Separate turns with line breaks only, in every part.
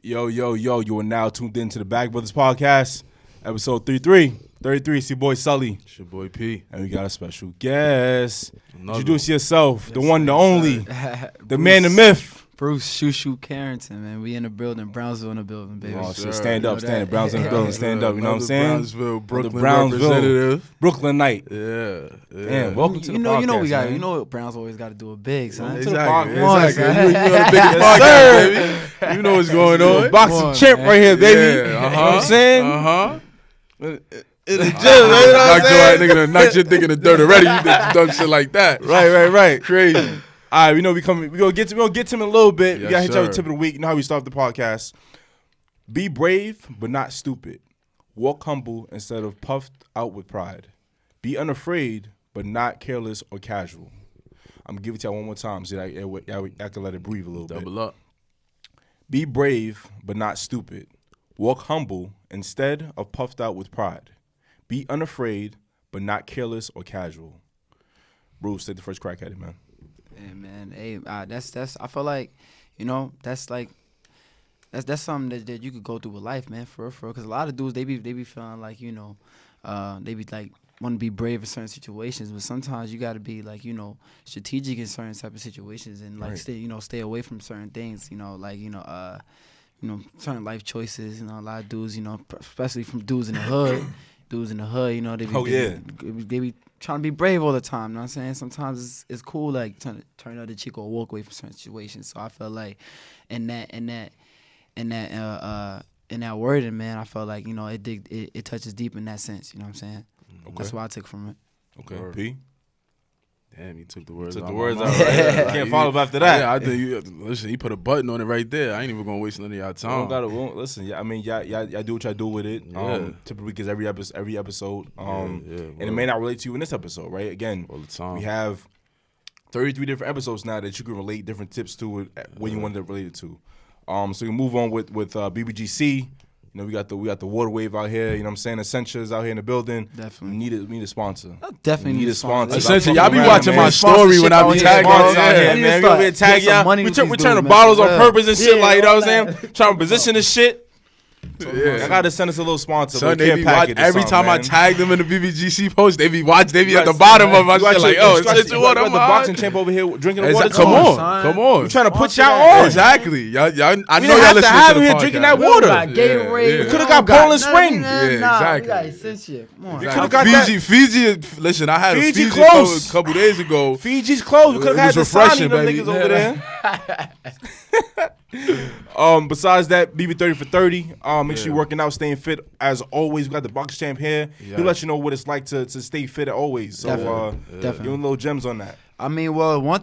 Yo, you are now tuned into the Bag Brothers Podcast, episode 33. It's your boy Sully.
It's your boy P.
And we got a special guest. Introduce yourself, the one, the only, the
Bruce,
man, the myth.
Bruce Shoo Carrington, man. We in the building, Brownsville in the building, baby.
Oh, shit. Stand up, Brownsville in the building, stand up, you know what I'm saying?
Brownsville, Brooklyn representative.
Brooklyn Knight.
Yeah.
Damn, welcome to the podcast,
you know we got
man.
You know what Browns always got to do it big, son.
Exactly.
Come on, son.
You're the biggest podcast, baby. You know what's going on.
Boxing champ right here, baby.
Yeah,
You know what I'm saying?
In the gym, knock your dick in the dirt already. You done shit like that.
Right.
Crazy.
All right, we know we gonna get to him in a little bit.
Yes,
we gotta hit you
sir.
with the tip of the week. You know how we start the podcast. Be brave, but not stupid. Walk humble instead of puffed out with pride. Be unafraid, but not careless or casual. I'm gonna give it to y'all one more time so I can let it breathe a little bit.
Double up.
Be brave, but not stupid. Walk humble instead of puffed out with pride. Be unafraid, but not careless or casual. Bruce, take the first crack at it, man.
Hey, man. Hey, that's. I feel like, that's something that you could go through with life, man. For real. Because a lot of dudes, they be feeling like, they be like want to be brave in certain situations, but sometimes you got to be like, strategic in certain type of situations and like stay away from certain things. Certain life choices. A lot of dudes, especially from dudes in the hood. They be trying to be brave all the time. You know what I'm saying? Sometimes it's cool, like turn the other cheek or walk away from certain situations. So I feel like in that wording, man, I felt like it touches deep in that sense. You know what I'm saying?
Okay.
That's what I took from it.
Okay.
Word.
P.
Damn, he took the words
Took
out.
the words
my
out.
mouth.
Right? Can't follow up after that.
Yeah, I think listen, he put a button on it right there. I ain't even gonna waste none of y'all time.
Listen, I mean, y'all do what y'all do with it.
Yeah.
Typically, because every episode, and it
word.
may not relate to you in this episode, right? Again,
All the time.
we have 33 different episodes now that you can relate different tips to it when you want to relate it to. So we move on with BBGC. We got the water wave out here. You know what I'm saying? Essentials out here in the building.
Definitely.
Need a sponsor.
Definitely need a sponsor.
Essential, y'all be
Around,
watching
man.
my story when I be tagging
Sponsors
out
out here,
Yeah.
man. We over here tag y'all. We turn the
man.
bottles on
Yeah.
purpose and shit,
Yeah,
like, you know what
all
I'm saying? Trying to position this shit.
Yeah.
I gotta send us a little sponsor.
Son,
but
they be watch, every time I
man.
tag them in the BBGC post, they be at the bottom of my shit like, Essential
what?
Water.
I'm the boxing champ over here drinking the water.
Come
too.
on.
We trying to put y'all
Sponsor
on.
Exactly. Y'all, I
We
know
didn't
y'all
have to
listen
have
to
him
the
here
podcast.
drinking that
We don't
water.
got Gatorade.
Yeah.
We
Coulda
don't
got Poland Spring.
Yeah,
We
exactly.
got Essential. Come on.
We coulda got that.
Fiji. Listen, I had
Fiji
a Fiji
close.
a couple days ago.
Fiji's closed. We could
It
have had the
was
Sani,
refreshing,
them
baby.
niggas over there. Besides that, BB 30 for 30. Make sure you're working out, staying fit. As always, we got the box champ here.
Yeah.
He'll let you know what it's like to stay fit always. So
Definitely.
giving little gems on that.
I mean, well, one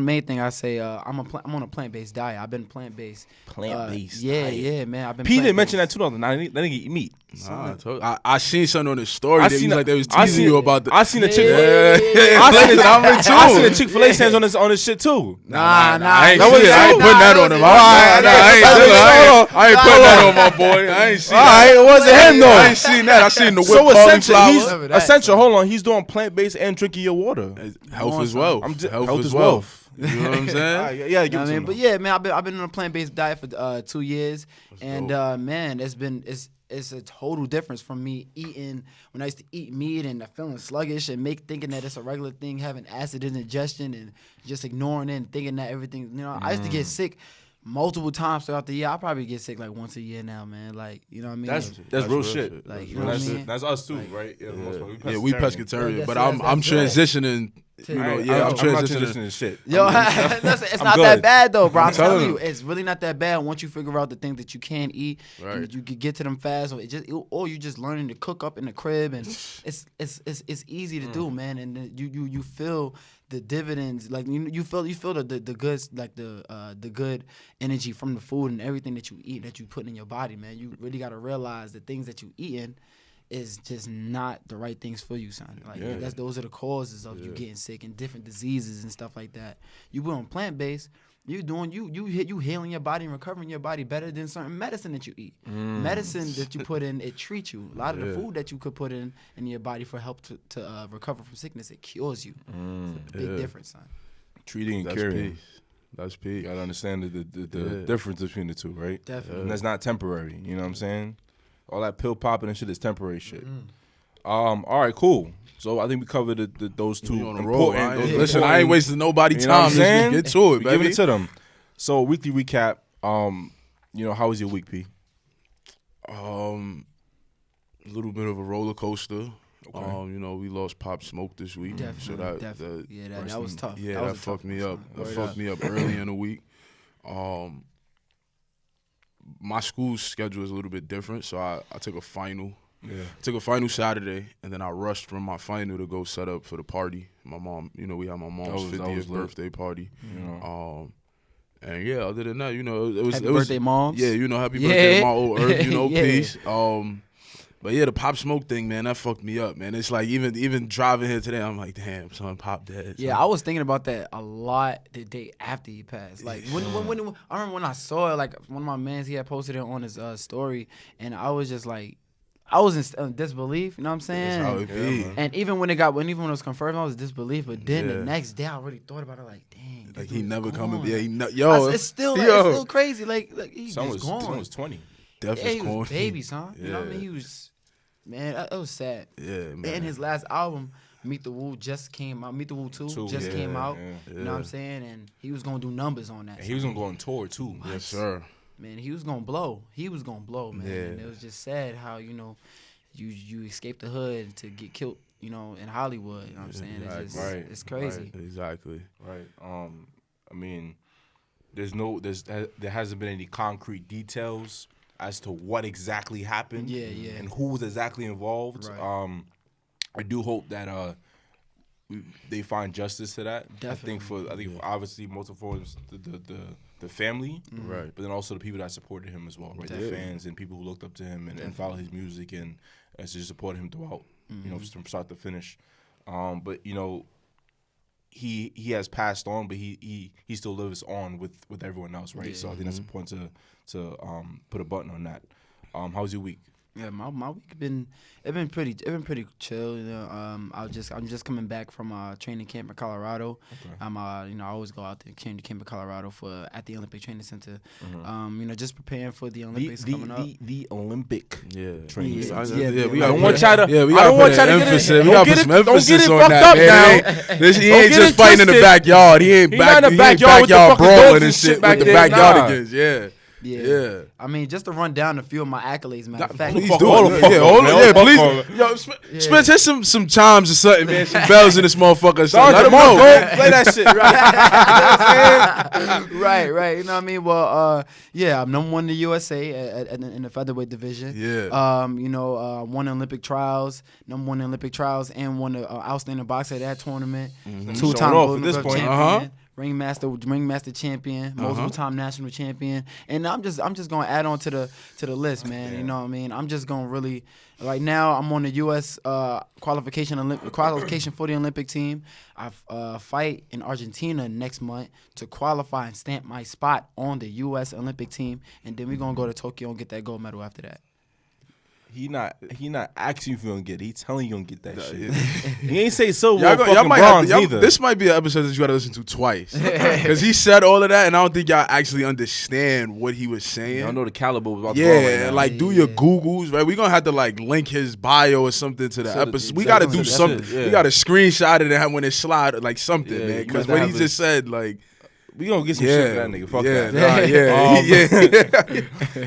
main thing I say, I'm on a plant-based diet. I've been plant-based.
Plant-based
Yeah,
diet.
yeah, man. I've been.
P didn't
plant-based.
mention that too, though. Nah, that nigga eat meat.
Nah, I seen something on the story. They was
I
teasing
seen-
you about the.
I seen a chick.
Yeah.
I seen a Chick-fil-A stands on his shit too.
Nah.
I ain't
That was-
putting that on him. I ain't putting that on my boy. I ain't seen
All right,
that.
it wasn't him though.
I ain't seen that. I seen the whipped
So essential.
cauliflower.
Essential. Hold on, he's doing plant-based and drinking your water.
Health is wealth.
Health is wealth.
You know what I'm saying?
Yeah,
You
give
know
it
what
to
I mean?
him.
But yeah, man, I've been on a plant-based diet for 2 years, and man, it's a total difference from me eating when I used to eat meat and feeling sluggish and thinking that it's a regular thing, having acid indigestion and just ignoring it and thinking that everything. I used to get sick multiple times throughout the year. I probably get sick like once a year now, man. Like, you know what I mean?
That's real shit.
Like, you know what I mean?
That's us too, right? Yeah,
We pescatarian,
Yeah,
but
that's
I'm
right.
transitioning.
I'm
I'm
not
transitioning.
transitioning to shit.
Yo, listen, it's
I'm
not
good.
that bad though, bro. I'm
telling
telling you,
him.
it's really not that bad once you figure out the things that you can eat,
Right.
and that you can get to them fast, or you just learning to cook up in the crib, and it's easy to do, man. And then you feel the dividends, like you feel the goods, like the good energy from the food and everything that you eat, that you put in your body, man. You really got to realize the things that you eating is just not the right things for you, son. Like those are the causes of you getting sick and different diseases and stuff like that. You put on plant-based, you healing your body and recovering your body better than certain medicine that you eat. Medicine that you put in, it treats you. A lot of the food that you could put in your body for help to recover from sickness, it cures you. It's a big difference, son.
Treating and
That's
curing.
peace. That's
You
peak.
gotta understand the difference between the two, right?
Definitely.
And that's not temporary. You know what I'm saying? All that pill popping and shit is temporary shit. All right, cool. So I think we covered those two
We on the road.
important.
Listen, I ain't wasting nobody's
You know what I'm
time. Let's
saying?
get to it,
We give
baby.
it to them. So weekly recap. How was your week, P?
A little bit of a roller coaster.
Okay.
We lost Pop Smoke this week.
Definitely.
So
that was tough.
Yeah,
that
that
was a
fucked
tough
me
one,
up.
son.
That
Word
fucked
up.
me up early in the week. My school schedule is a little bit different, so I took a final.
Yeah.
I took a final Saturday, and then I rushed from my final to go set up for the party. My mom, we had my mom's
That was
50th
lit.
birthday party.
You know.
And yeah, other than that, it was
Happy
it was,
birthday, moms.
Yeah, happy birthday,
Yeah.
my old Earth,
Yeah.
peace. But yeah, the Pop Smoke thing, man, that fucked me up, man. It's like even driving here today, I'm like, damn, son, Pop dead.
Yeah, I was thinking about that a lot the day after he passed. Like when I remember when I saw it, like one of my mans, he had posted it on his story, and I was just like, I was in disbelief. You know what I'm saying?
That's how it be.
man.
And even when it was confirmed, I was disbelief. But then the
Yeah.
next day, I really thought about it. Like, dang,
Like
this
he
dude's
never
gone.
coming. Yeah,
It's still crazy. Like he's
Son
just
was
gone.
20.
Death
Yeah,
is
he was
corny.
baby, son. You know what I mean?
Yeah.
He was, man, that was sad.
Yeah, man.
And his last album, Meet the Woo, just came out. Meet the Woo 2 just came out.
yeah.
You know what I'm saying? And he was gonna do numbers on that.
And he was gonna go on tour too.
Yes, sir.
Man, he was gonna blow. He was gonna blow, man.
Yeah.
And it was just sad how you escaped the hood to get killed. In Hollywood. You know what I'm saying? It's just,
Right.
it's crazy.
Right.
Exactly.
Right. I mean, there hasn't been any concrete details as to what exactly happened.
Yeah, yeah.
And who was exactly involved.
Right.
I do hope that they find justice to that. I think for obviously most of all the family,
Right.
but then also the people that supported him as well, right? The fans and people who looked up to him and followed his music and just supported him throughout, from start to finish. But he has passed on, but he still lives on with everyone else, right? So I think that's important to put a button on that. How was your week?
Yeah, my week been pretty chill. I'm just coming back from training camp in Colorado.
Okay.
I always go out to training camp in Colorado at the Olympic Training Center. Just preparing for the Olympics coming up.
The Olympic training.
Yeah.
Center.
We
I don't
gotta
want y'all to.
Yeah, we
I don't
gotta
want
put
y'all to
an
get
emphasis.
it.
We gotta put some emphasis on that, man. He ain't just fighting in the backyard. He ain't
not in the
backyard
backyard with the fucking
brawling
dogs
and shit
shit back
with the
there.
backyard
Nah.
against. Yeah.
Yeah. I mean, just to run down a few of my accolades, matter of fact.
Please
fuck
do
all
it.
the fuck
Yeah,
up,
hold
man.
on. Yeah,
Fuck
please.
all.
Yo, Spence, hit some chimes or something, man. Some bells in this motherfucker. So let him
Come on,
know.
bro. Play that shit.
Right. You know what I mean? Well, I'm number one in the USA in the featherweight division.
Yeah.
Won Olympic trials, number one in Olympic trials, and won the outstanding boxer at that tournament.
Showing
Two-time
off
Golden
at this
Glove
point.
champion, ringmaster champion, multiple-time national champion, and I'm just gonna add on to the list, man. You know what I mean? I'm just gonna really. Right now, I'm on the U.S. qualification for the Olympic team. I fight in Argentina next month to qualify and stamp my spot on the U.S. Olympic team, and then we're gonna go to Tokyo and get that gold medal after that.
He not asking if you gonna get it. He telling you gonna get that shit. He ain't say silver
Y'all
or fucking
might
bronze
have to,
either.
this might be an episode that you got to listen to twice because he said all of that, and I don't think y'all actually understand what he was saying.
Y'all know the caliber was about to go right now.
Do your Googles, right? We're gonna have to link his bio or something to the
So the-
episode. We got to do
exactly.
something.
That's it, yeah.
We got to screenshot it and when it slide something,
Yeah,
man.
you
Because
might
what
have
he
it.
just said,
we gonna get some shit for that nigga. Fuck that.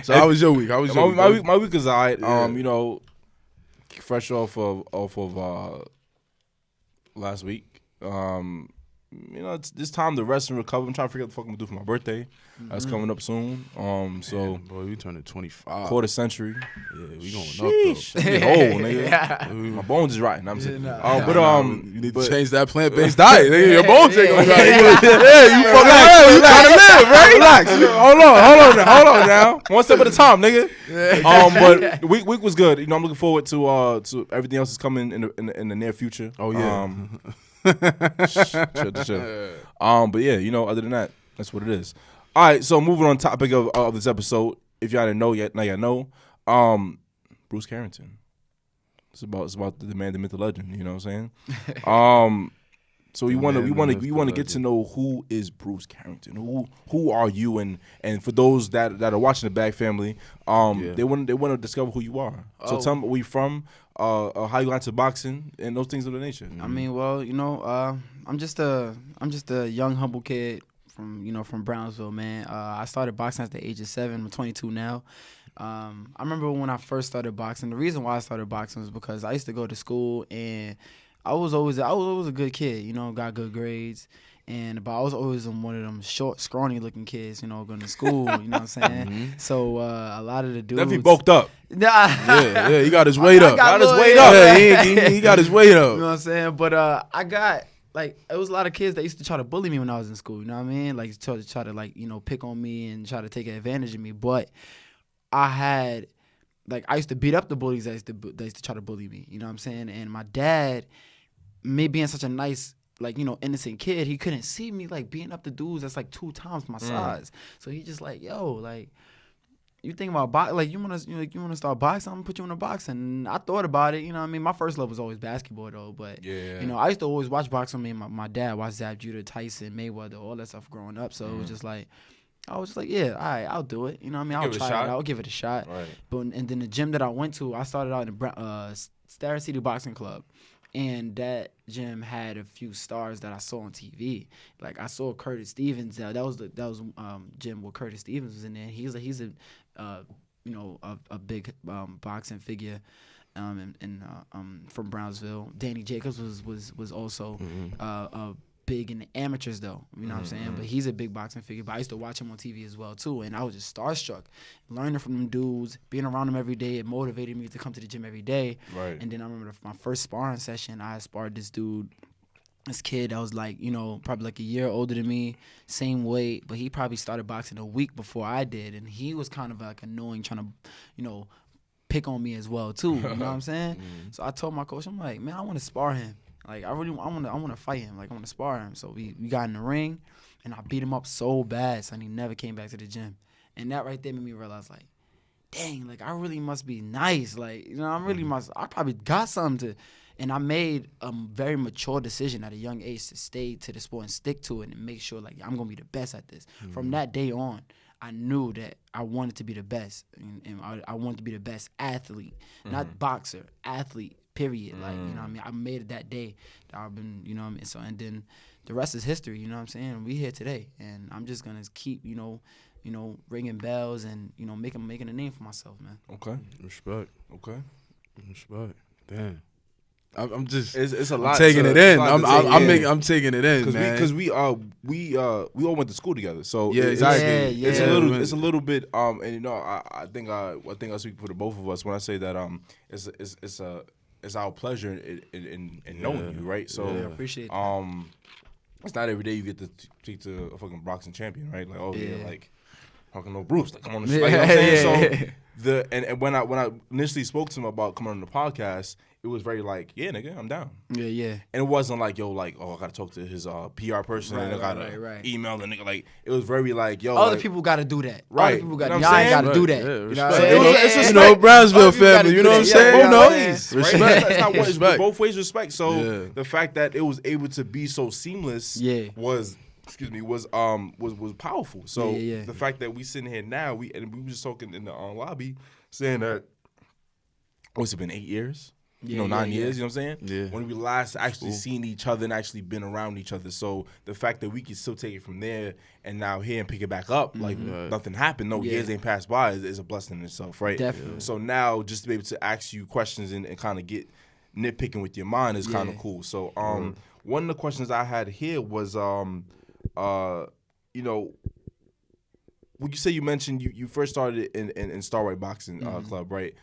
So how was your week? How was your week?
My week is alright.
Yeah.
Fresh off of last week. It's this time to rest and recover. I'm trying to figure out what the fuck I'm gonna do for my birthday. That's coming up soon. So
Boy, we turning 25.
quarter century.
Yeah, we going up though.
I'm getting old, nigga. My bones is rotting. I'm saying.
You need to change that plant-based diet. Nigga. Your bones ain't gonna be right. You fucking
Relax,
around. You trying to live, right?
Relax. Hold on now. One step at a time, nigga. But the week was good. I'm looking forward to everything else is coming in the near future.
Oh yeah.
Chill. But yeah, other than that, that's what it is. All right, so moving on topic of this episode. If y'all didn't know yet, now y'all know. Bruce Carrington. It's about the man, the myth, the legend. You know what I'm saying? So we want to get to know who is Bruce Carrington. Who are you? And for those that are watching the Bag Family, they want to discover who you are. So tell them where you from, how you got into boxing, and those things of the nature.
I mean, well, I'm just a young humble kid from Brownsville, man. I started boxing at the age of 7. I'm 22 now. I remember when I first started boxing. The reason why I started boxing was because I used to go to school and I was always a good kid, got good grades. But I was always one of them short, scrawny looking kids, going to school, you know what I'm saying?
Mm-hmm.
So a lot of the dudes.
Definitely bulked up.
Yeah, he got his weight up.
Got his weight up.
Yeah, he got his weight up.
You know what I'm saying? But I got, it was a lot of kids that used to try to bully me when I was in school, you know what I mean? Like, try to pick on me and try to take advantage of me. But I used to beat up the bullies that used to try to bully me, you know what I'm saying? And my dad, me being such a nice, innocent kid, he couldn't see me, beating up the dudes that's, 2 times my size. So he just you think about you want to start boxing, I'm going to put you in a boxing. And I thought about it, you know what I mean? My first love was always basketball, though. But, I used to always watch boxing. Me and my dad watched Zab Judah, Tyson, Mayweather, all that stuff growing up. So it was just I was just yeah, all right, I'll do it. You know what I mean? I'll try it out. I'll give it a shot.
Right.
And then the gym that I went to, I started out in the Star City Boxing Club. And that gym had a few stars that I saw on TV. I saw Curtis Stevens. That was gym where Curtis Stevens was in there. He's a big boxing figure, from Brownsville. Danny Jacobs was also big in the amateurs though. You know what I'm saying? But he's a big boxing figure. But I used to watch him on TV as well too. And I was just starstruck, learning from them dudes, being around them every day. It motivated me to come to the gym every day.
Right.
And then I remember my first sparring session, I sparred this kid that was probably a year older than me, same weight, but he probably started boxing a week before I did. And he was kind of annoying, trying to, pick on me as well too. You know what I'm saying? So I told my coach, I'm like, man, I want to spar him. I want to fight him. I want to spar him. So we got in the ring, and I beat him up so bad, son. He never came back to the gym. And that right there made me realize, dang, I really must be nice. I probably got something to. And I made a very mature decision at a young age to stay to the sport and stick to it and make sure, I'm going to be the best at this. From that day on, I knew that I wanted to be the best. And I wanted to be the best athlete, not boxer, athlete. Period. You know what I mean? I made it that day that I've been, you know what I mean? So, and then the rest is history, you know what I'm saying? We here today, and I'm just going to keep, ringing bells and, making a name for myself, man.
Okay.
Respect.
Okay.
Respect. Damn. I'm just.
It's a lot.
I'm taking it in. I'm taking it in, man.
Because we all went to school together. So
exactly.
It's a little bit. And I think I speak for the both of us when I say that it's our pleasure in knowing you, right? So
I appreciate that.
It's not every day you get to speak to a fucking boxing champion, right? Fucking no Bruce, come on the show. You know what I'm saying? So and when I initially spoke to him about coming on the podcast, it was very yeah, nigga, I'm down.
Yeah.
And it wasn't I gotta talk to his PR person and I gotta email the nigga. It was very yo.
Other people gotta do that.
Right.
Other people gotta. Y'all ain't gotta do that.
You know, Brownsville family. You know what I'm saying?
Both ways. Respect. That's not one. Both ways respect. So the fact that it was able to be so seamless was powerful. So the fact that we sitting here now, we were just talking in the lobby saying that what's it been 8 years? 9 years, you know what I'm saying?
Yeah.
When we last actually seen each other and actually been around each other. So the fact that we can still take it from there and now here and pick it back up, nothing happened, no years ain't passed by, is a blessing in itself, right?
Definitely.
So now just to be able to ask you questions and kind of get nitpicking with your mind is kind of cool. So one of the questions I had here was, when you say you mentioned you first started in Starlight Boxing Club, right?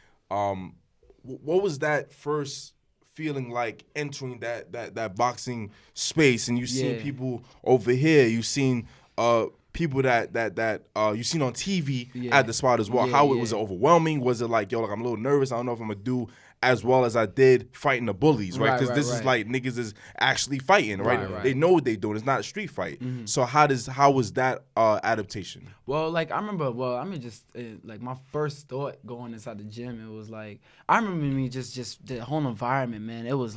What was that first feeling like entering that boxing space? And you seen people over here, you seen people that you seen on TV at the spot as well. How it was overwhelming? Was it I'm a little nervous? I don't know if I'm gonna do as well as I did fighting the bullies, right? Because this is niggas is actually fighting, right? They know what they doing. It's not a street fight. So how was that adaptation?
Well, I remember. Well, I mean, just my first thought going inside the gym, it was I remember me just the whole environment, man. It was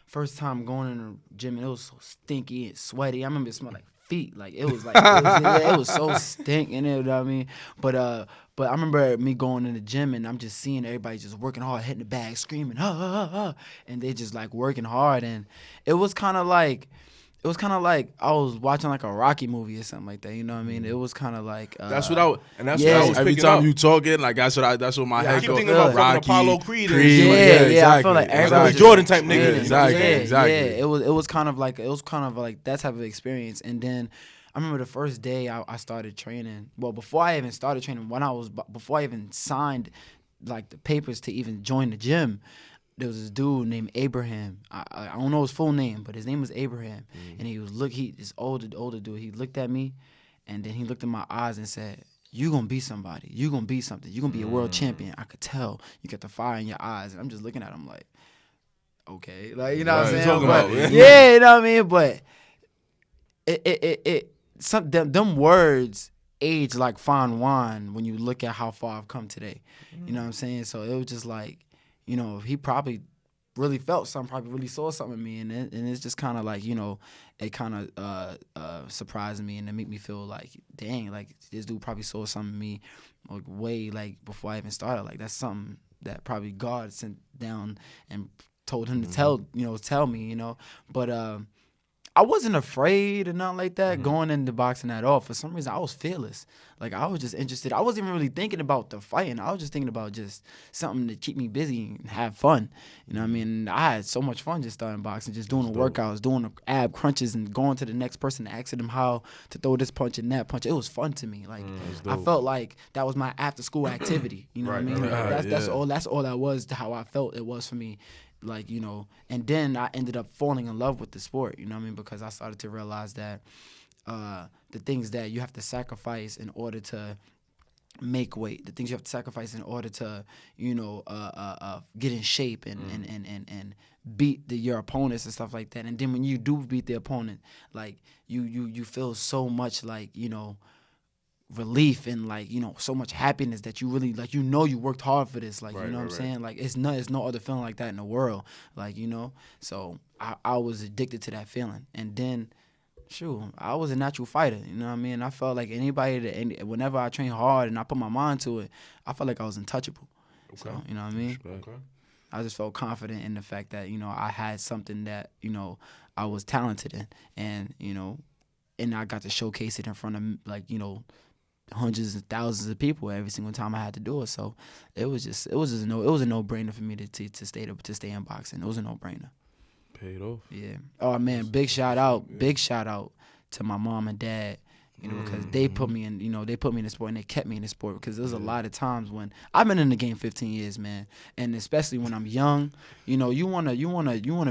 first time going in the gym, and it was so stinky and sweaty. I remember it smelled like feet. Like it was like it was so stinking. You know what I mean? But I remember me going in the gym and I'm just seeing everybody just working hard, hitting the bag, screaming, and they just like working hard, and it was kind of like I was watching like a Rocky movie or something like that. You know what I mean? It was kind of like
that's what I was
every
time
up.
You talking like that's what my head
I keep
goes.
thinking about
Rocky,
Apollo Creed.
Yeah,
exactly.
I feel like everybody
Exactly. Jordan type nigga.
Exactly.
Yeah, it was kind of like that type of experience. And then I remember the first day I started training. Well, before I even started training, before I even signed like the papers to even join the gym, there was this dude named Abraham. I don't know his full name, but his name was Abraham. And this older dude. He looked at me, and then he looked in my eyes and said, "You gonna be somebody. You gonna be something. You gonna be a world champion." I could tell. You got the fire in your eyes, and I'm just looking at him like, okay, like you know what I'm saying? But, yeah, you know what I mean. But them words age like fine wine when you look at how far I've come today. You know what I'm saying? So it was just like, you know, he probably really felt something, probably really saw something in me, and it's just kind of like, you know, it kind of surprised me, and it made me feel like, dang, like this dude probably saw something in me like way like before I even started. Like that's something that probably God sent down and told him to tell me, you know. But I wasn't afraid or nothing like that going into boxing at all. For some reason, I was fearless. Like, I was just interested. I wasn't even really thinking about the fighting. I was just thinking about just something to keep me busy and have fun. You know what I mean? I had so much fun just starting boxing, just doing the workouts, doing the ab crunches, and going to the next person and asking them how to throw this punch and that punch. It was fun to me. Like, I felt like that was my after-school activity. You know what I mean? Like, that's all that was, how I felt it was for me. Like, you know, and then I ended up falling in love with the sport, you know what I mean? Because I started to realize that the things that you have to sacrifice in order to make weight, the things you have to sacrifice in order to, you know, get in shape and beat your opponents and stuff like that. And then when you do beat the opponent, like, you feel so much like, you know, relief and like, you know, so much happiness that you really like, you know, you worked hard for this, like, you know what I'm saying? Like, it's no other feeling like that in the world, like, you know. So I was addicted to that feeling. And then I was a natural fighter, you know what I mean? I felt like whenever I trained hard and I put my mind to it, I felt like I was untouchable. Okay. So, you know what I mean? Okay. I just felt confident in the fact that, you know, I had something that, you know, I was talented in, and, you know, and I got to showcase it in front of, like, you know, hundreds and thousands of people every single time I had to do it. So it was a no-brainer for me to stay in boxing. It was a no-brainer.
Paid off.
Yeah. Oh man, big shout out to my mom and dad. You know, because they put me in the sport, and they kept me in the sport, because there's a lot of times when I've been in the game 15 years, man, and especially when I'm young, you know, you wanna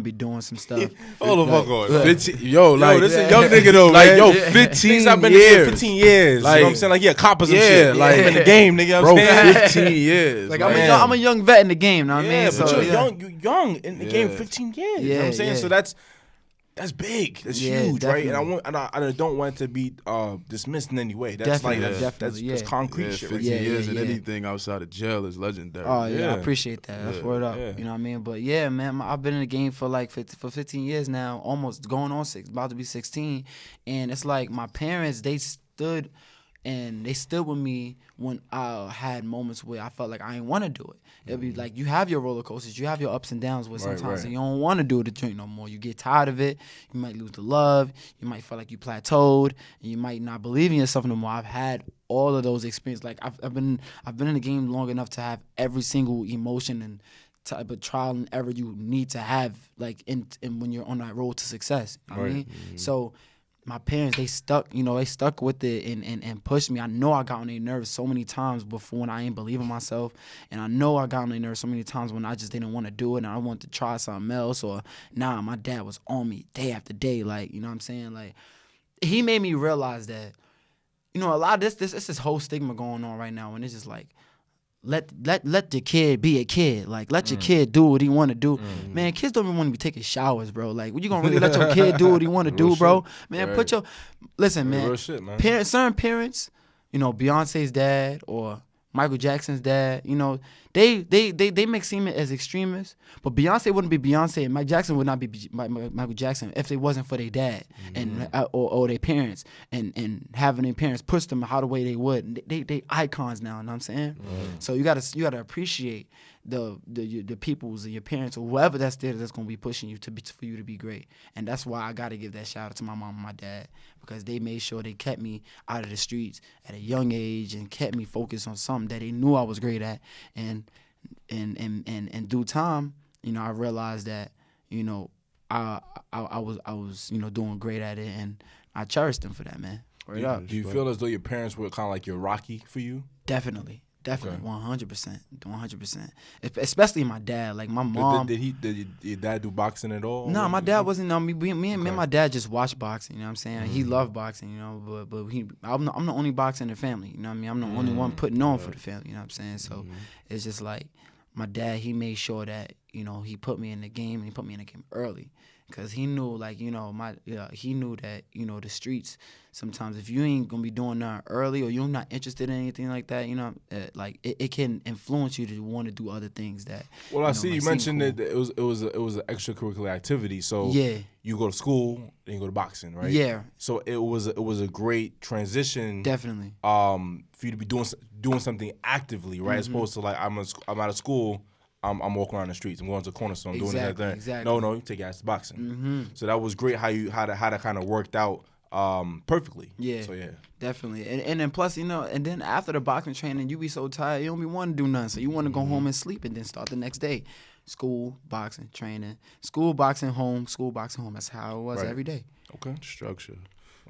be doing some stuff.
Hold the fuck on.
15, yo, this
a young nigga though,
like,
man.
yo, 15
I've been
years.
in 15 years.
Like,
you know what I'm saying? Like, yeah, coppers and
yeah,
shit.
like,
I'm in the game, nigga.
Bro,
I'm saying?
15 years.
Like,
man.
I'm a young vet in the game, know what I mean?
But
So,
you're young in the game 15 years. You know what I'm saying? So that's big. That's huge,
definitely.
right? And I don't want it to be dismissed in any way. That's that's concrete shit.
15 years and anything outside of jail is legendary.
Oh yeah, I appreciate that. That's word up. You know what I mean? But yeah, man, I've been in the game for 15 years now, almost going on about to be 16, and it's like my parents, they stood with me when I had moments where I felt like I didn't want to do it. It'll be like, you have your roller coasters, you have your ups and downs where sometimes you don't want to do the drink no more. You get tired of it. You might lose the love. You might feel like you plateaued, and you might not believe in yourself no more. I've had all of those experiences. Like, I've been in the game long enough to have every single emotion and type of trial and error you need to have, like, in when you're on that road to success. You know what I mean? So my parents, they stuck with it and pushed me. I know I got on their nerves so many times before when I ain't believe in myself, and I know I got on their nerves so many times when I just didn't want to do it and I wanted to try something else, or my dad was on me day after day, like, you know what I'm saying? Like, he made me realize that, you know, a lot of this whole stigma going on right now, and it's just like, let the kid be a kid. Like, let your kid do what he want to do. Man, kids don't even want to be taking showers, bro. Like, what you gonna really let your kid do what he want to do, bro? Man, listen, man.
Real shit, man.
Certain parents, you know, Beyonce's dad or Michael Jackson's dad. You know, they make seem as extremists, but Beyonce wouldn't be Beyonce, and Mike Jackson would not be Michael Jackson if it wasn't for their dad and or their parents and having their parents push them how the way they would. They icons now. You know what I'm saying? So you gotta appreciate the peoples and your parents or whoever that's there that's gonna be pushing you for you to be great. And that's why I gotta give that shout out to my mom and my dad, because they made sure they kept me out of the streets at a young age and kept me focused on something that they knew I was great at. And in due time, you know, I realized that, you know, I was you know, doing great at it, and I cherished them for that, man. Right up.
Do you feel as though your parents were kind of like your Rocky for you?
Definitely, 100%. Especially my dad. Like my mom.
Did your dad do boxing at all?
No, my dad wasn't. No, me and my dad just watched boxing. You know what I'm saying? He loved boxing. You know, but I'm the only boxer in the family. You know what I mean? I'm the only one putting on for the family. You know what I'm saying? So it's just like my dad. He made sure that, you know, he put me in the game, and he put me in the game early. Because he knew, like, you know, he knew that, you know, the streets, sometimes if you ain't going to be doing nothing early or you're not interested in anything like that, you know, like, it can influence you to want to do other things that,
well, I see
like,
you mentioned
cool.
that it was an extracurricular activity. So
yeah,
you go to school, then you go to boxing, right?
Yeah.
So it was a great transition.
Definitely.
For you to be doing something actively, right? As opposed to, like, I'm out of school, I'm walking around the streets. I'm going to the corner store. I'm doing that thing.
Exactly.
No, you take your ass to boxing. So that was great how that kind of worked out perfectly.
Yeah.
So yeah.
Definitely. And then plus, you know, and then after the boxing training, you be so tired, you don't be wanting to do nothing. So you want to go home and sleep and then start the next day. School, boxing, training. School, boxing, home. School, boxing, home. That's how it was every day.
Okay. Structure.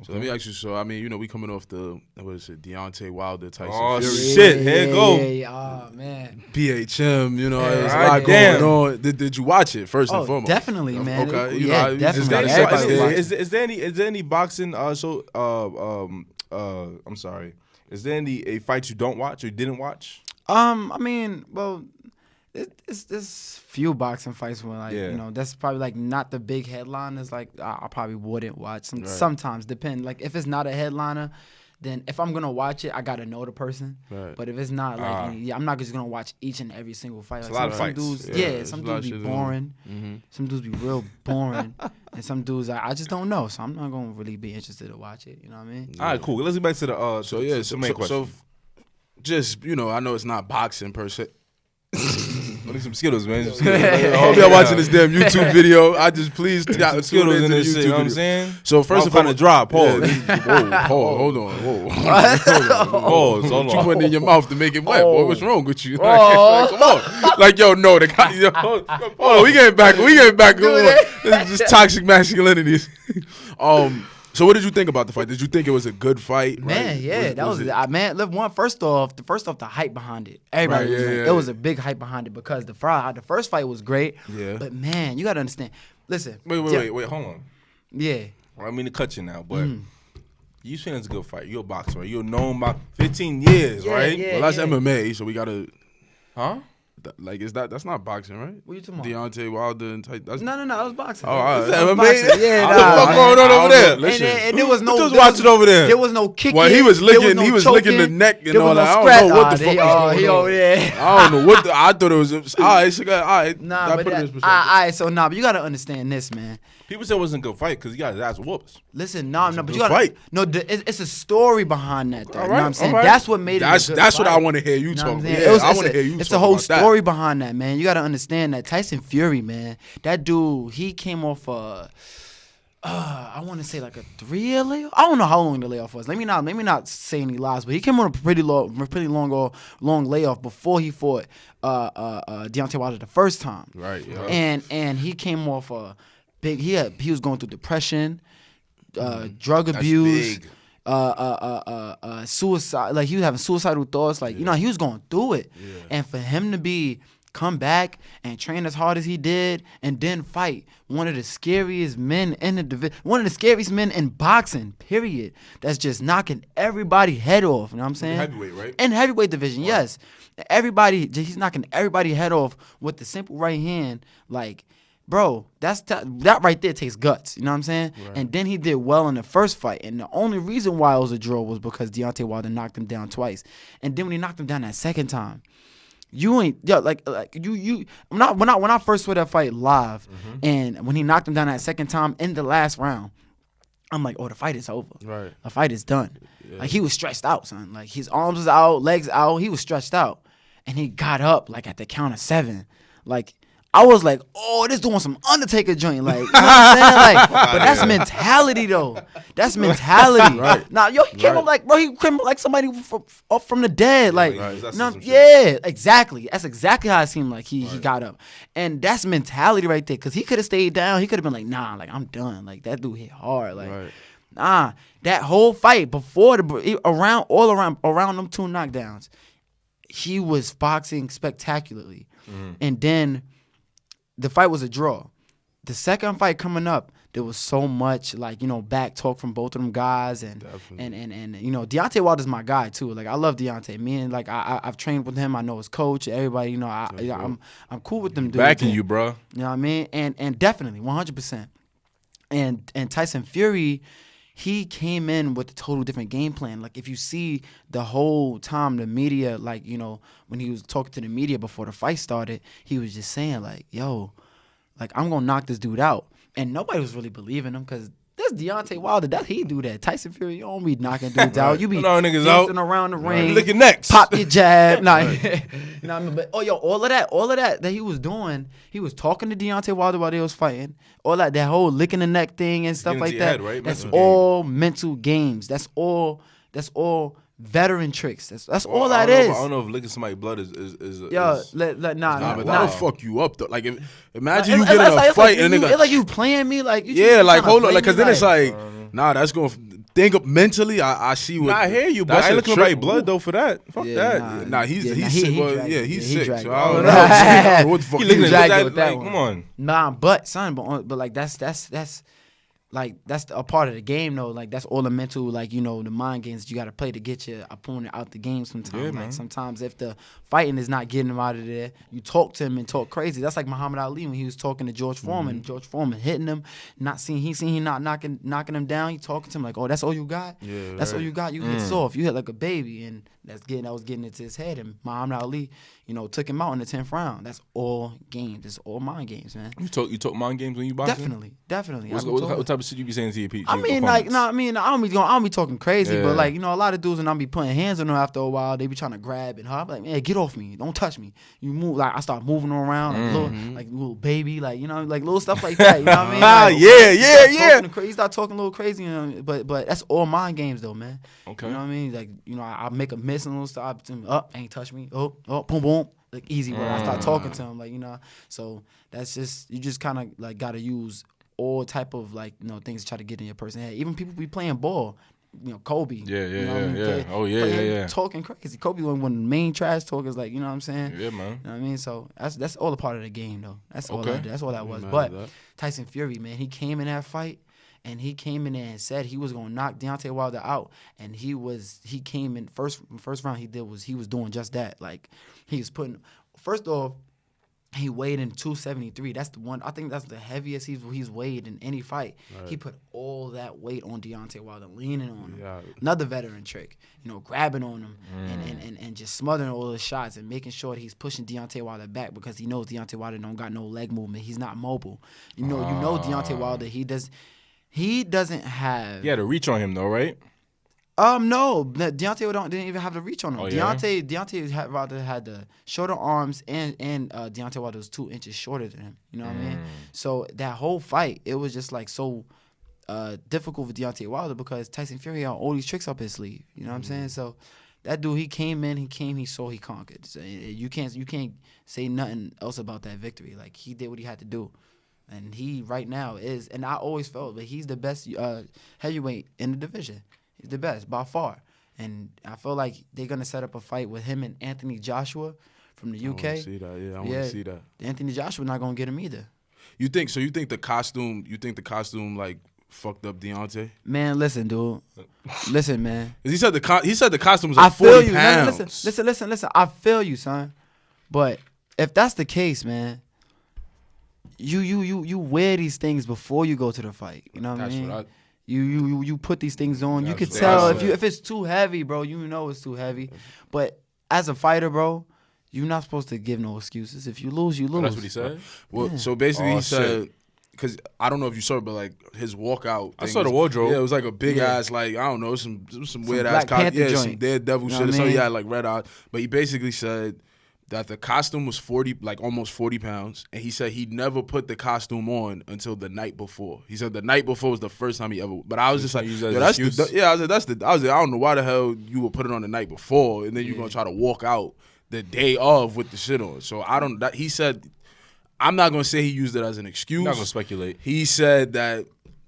So let me ask you. So I mean, you know, we coming off the Deontay Wilder, Tyson Fury.
Shit, here it go.
Oh man.
PHM, you know, there's a
right,
lot going on. Did you watch it first and foremost?
Definitely, man.
Okay,
Yeah, definitely.
Is there any boxing show? I'm sorry. Is there any fights you don't watch or you didn't watch?
I mean, well, it's few boxing fights where, like, you know, that's probably like not the big headliners. Like I probably wouldn't watch. Sometimes depend. Like if it's not a headliner, then if I'm gonna watch it, I gotta know the person. Right. But if it's not, like, I'm not just gonna watch each and every single fight. Like,
a lot of fights.
Dudes, some dudes be boring. Some dudes be real boring, and some dudes I just don't know. So I'm not gonna really be interested to watch it. You know what I mean?
All right, cool. Let's get back to the
so
main question.
So just, you know, I know it's not boxing per se.
I need some Skittles, man.
I hope y'all watching this damn YouTube video. I just please got
Skittles in this
YouTube
shit. You know what I'm
video.
saying?
So first of all,
kind of dry. Pause.
Hold on.
Hold on.
What you putting in your mouth to make it wet? Boy, what's wrong with you? Like, come on. Like, yo, no, the guy. Hold on, we getting back. This is just toxic masculinity. So what did you think about the fight? Did you think it was a good fight?
Man,
right?
yeah, that was man. Look, first off, the hype behind it. Everybody was like, it was a big hype behind it because the first fight was great. Yeah. But man, you gotta understand. Listen.
Wait, hold on.
Yeah.
Well, I mean to cut you now, but you saying it's a good fight. You're a boxer, right? You're known by 15 years, right?
Yeah,
well, that's MMA, so we gotta.
Huh?
Like, that's not boxing, right?
What you talking about?
Deontay Wilder and Tyson.
No, that was boxing.
Oh, all right.
MMA?
Boxing. Yeah,
what the fuck going on over there?
Listen.
And there was no.
Who was watching over there?
There was no kicking.
Well, he was licking.
No
he was
choking,
licking the neck and all
no
that. I don't know what the fuck was
he
going
over there.
I don't know what. I thought it was. All right, so all right.
Nah, but but you gotta understand this, man.
People said it wasn't a good fight because he got his ass whoops.
Listen, but you gotta
fight.
No, it's a story behind that. Though,
all right,
you know what I'm saying?
Right.
That's what made it.
That's what I want to hear you talk about. Yeah, I want to hear you talk about that.
It's a whole story behind that, man. You gotta understand that Tyson Fury, man. That dude, he came off I want to say like a 3-year layoff. I don't know how long the layoff was. Let me not say any lies, but he came on a pretty long layoff before he fought Deontay Wilder the first time.
Right. Yeah.
And he came off big. He was going through depression, drug abuse, suicide. Like he was having suicidal thoughts. Like you know, he was going through it. Yeah. And for him to come back and train as hard as he did, and then fight one of the scariest men in the division, one of the scariest men in boxing, period. That's just knocking everybody head off. You know what I'm saying?
Heavyweight, right?
In heavyweight division, yes. He's knocking everybody head off with the simple right hand. Like, bro, that right there takes guts. You know what I'm saying?
Right.
And then he did well in the first fight. And the only reason why it was a draw was because Deontay Wilder knocked him down twice. And then when he knocked him down that second time, you ain't like you. When I first saw that fight live, and when he knocked him down that second time in the last round, I'm like, oh, the fight is over.
Right.
The fight is done. Yeah. Like, he was stretched out, son. Like, his arms was out, legs out. He was stretched out. And he got up, like, at the count of 7. Like, I was like, oh, this doing some Undertaker joint. Like, you know what I'm saying? Like, but that's mentality, though. That's mentality.
Right.
Nah, yo, he came up like, bro, he came up like somebody up from the dead. Like,
right.
You know, yeah, exactly. That's exactly how it seemed like he got up. And that's mentality right there. Because he could have stayed down. He could have been like, nah, like, I'm done. Like, that dude hit hard. Like, nah, that whole fight before around them 2 knockdowns, he was boxing spectacularly. And then the fight was a draw. The second fight coming up, there was so much, like, you know, back talk from both of them guys, and you know, Deontay Wilder's my guy too. Like, I love Deontay. Me and like I've trained with him. I know his coach. Everybody, you know, I'm cool with them dudes.
Backing you, bro.
You know what I mean? And definitely 100%. And Tyson Fury, he came in with a total different game plan. Like, if you see the whole time the media, like, you know, when he was talking to the media before the fight started, he was just saying, like, yo, like, I'm going to knock this dude out. And nobody was really believing him because that's Deontay Wilder. That he do that. Tyson Fury, you don't be knocking dudes out. You be
niggas
dancing
out
around the ring.
Licking necks.
Pop your jab. Nah, nah, but all of that he was doing, he was talking to Deontay Wilder while they was fighting. All that whole licking the neck thing and stuff like that.
Head, right?
That's all mental games. That's all veteran tricks. That's all that is.
I don't know if licking somebody's blood is
nah,
but that'll fuck you up though. Like, imagine you get in a fight and a nigga.
It's like you playing me, like,
like, hold on, like, because then it's like, nah, that's gonna think up mentally. I see what.
I hear you, but I ain't looking somebody's blood though for that. Fuck that.
Nah, he's sick. He's sick. So I don't know. What the fuck?
He looking
at that.
Come on.
Nah, but son, but like that's. Like, that's a part of the game, though. Like, that's all the mental, like, you know, the mind games that you got to play to get your opponent out the game sometimes.
Yeah,
like, sometimes if the fighting is not getting him out of there, you talk to him and talk crazy. That's like Muhammad Ali when he was talking to George Foreman. George Foreman hitting him, he not knocking him down. He talking to him like, oh, that's all you got?
Yeah,
that's all you got? You hit soft. You hit like a baby. And that was getting into his head. And Muhammad Ali, you know, took him out in the 10th round. That's all games. It's all mind games, man.
You talk mind games when you boxing?
Definitely.
What type of shit you be saying to your people?
I mean, like, I don't be talking crazy, but like, you know, a lot of dudes when I be putting hands on them after a while, they be trying to grab and I'm like, man, get off me, don't touch me. You move, like, I start moving them around like little baby, like, you know, like little stuff like that. You know what I mean? Like, yeah. You start talking a little crazy, you know, but that's all mind games though, man.
Okay.
You know what I mean? Like, you know, I make a miss and little stuff. Ain't touch me. Oh, boom, boom. Like, easy, but I start talking to him, like, you know. So that's just, you just kind of like gotta use all type of, like, you know, things to try to get in your person's head. Even people be playing ball, you know, Kobe.
Yeah.
Talking crazy. Kobe one of the main trash talkers, like, you know what I'm saying?
Yeah, man.
You know what I mean? So that's all a part of the game, though. That's all that was.
Man,
but Tyson Fury, man, he came in that fight. And he came in there and said he was gonna knock Deontay Wilder out, and he came in first round. He was doing just that. Like, he was putting, first off, he weighed in 273. That's the one. I think that's the heaviest he's weighed in any fight. Right. He put all that weight on Deontay Wilder, leaning on him. Yeah. Another veteran trick, you know, grabbing on him and just smothering all the shots and making sure that he's pushing Deontay Wilder back because he knows Deontay Wilder don't got no leg movement. He's not mobile. You know Deontay Wilder. He doesn't have.
He had a reach on him though, right?
No, Deontay didn't even have the reach on him.
Oh, yeah?
Deontay Wilder had the shorter arms, and Deontay Wilder was 2 inches shorter than him. You know what I mean? So that whole fight, it was just like so difficult for Deontay Wilder because Tyson Fury had all these tricks up his sleeve. You know what I'm saying? So that dude, he came, he saw, he conquered. So you can't say nothing else about that victory. Like, he did what he had to do. And he right now is, and I always felt that he's the best heavyweight in the division. He's the best by far. And I feel like they're gonna set up a fight with him and Anthony Joshua from the UK.
I want to see that. Yeah, I want to see that.
Anthony Joshua not gonna get him either.
You think the costume like fucked up Deontay?
Man, listen, dude. Listen, man.
He said the costume was like 40 pounds.
Listen. I feel you, son. But if that's the case, man, you wear these things before you go to the fight. You know what I mean? You put these things on. You can tell if it's too heavy, bro. You know it's too heavy. But as a fighter, bro, you're not supposed to give no excuses. If you lose, you lose.
Oh, that's what he said. Well, so basically he said, because I don't know if you saw it, but like his walkout.
I saw the wardrobe.
Yeah, it was like a big ass, like I don't know, some weird ass
costume. Yeah,
some Daredevil shit. So he had like red eyes, but he basically said that the costume was almost 40 pounds, and he said he never put the costume on until the night before. He said the night before was the first time he ever. But I was just like, I don't know why the hell you would put it on the night before, and then you're gonna try to walk out the day of with the shit on. So I don't. He said, I'm not gonna say he used it as an excuse.
I'm not gonna speculate.
He said that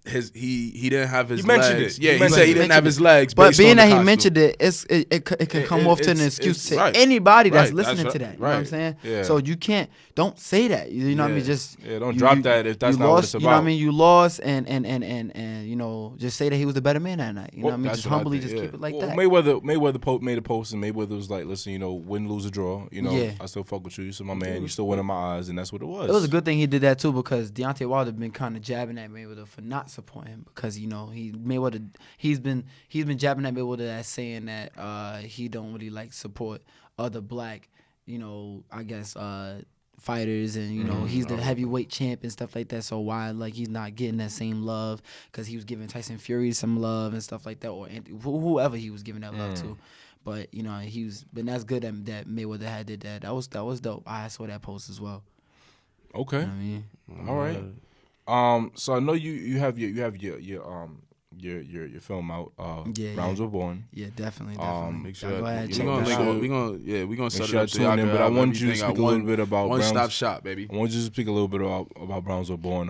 he didn't have his
legs.
It. Yeah, he said he didn't have his legs.
But being that he mentioned it, it can come off to an excuse to anybody that's listening to that. You know what I'm saying?
Yeah.
So you don't say that. You know what I mean? Just
don't drop that if that's not what it's about.
You know what I mean? You lost and you know, just say that he was the better man that night. You know what I mean? Just humbly just keep it like that.
Mayweather made a post, and Mayweather was like, listen, you know, win, lose, or draw. You know, I still fuck with you. So my man, you still win in my eyes, and that's what it was.
It was a good thing he did that too, because Deontay Wilder been kind of jabbing at Mayweather for not supporting him, because you know he's been jabbing at Mayweather as saying that he don't really like support other black, you know, I guess fighters, and you know he's the heavyweight champ and stuff like that. So why like he's not getting that same love, because he was giving Tyson Fury some love and stuff like that, or whoever he was giving that love to. But you know but that's good that Mayweather had did that. That was dope. I saw that post as well.
Okay.
You know what I mean?
All right. So I know you have your film out. Brownsville Born.
Yeah, definitely.
Make sure
go ahead.
We gonna set it up.
Tune in, but I want you to speak a little bit about
one-stop shop, baby.
I want you to speak a little bit about Brownsville Born.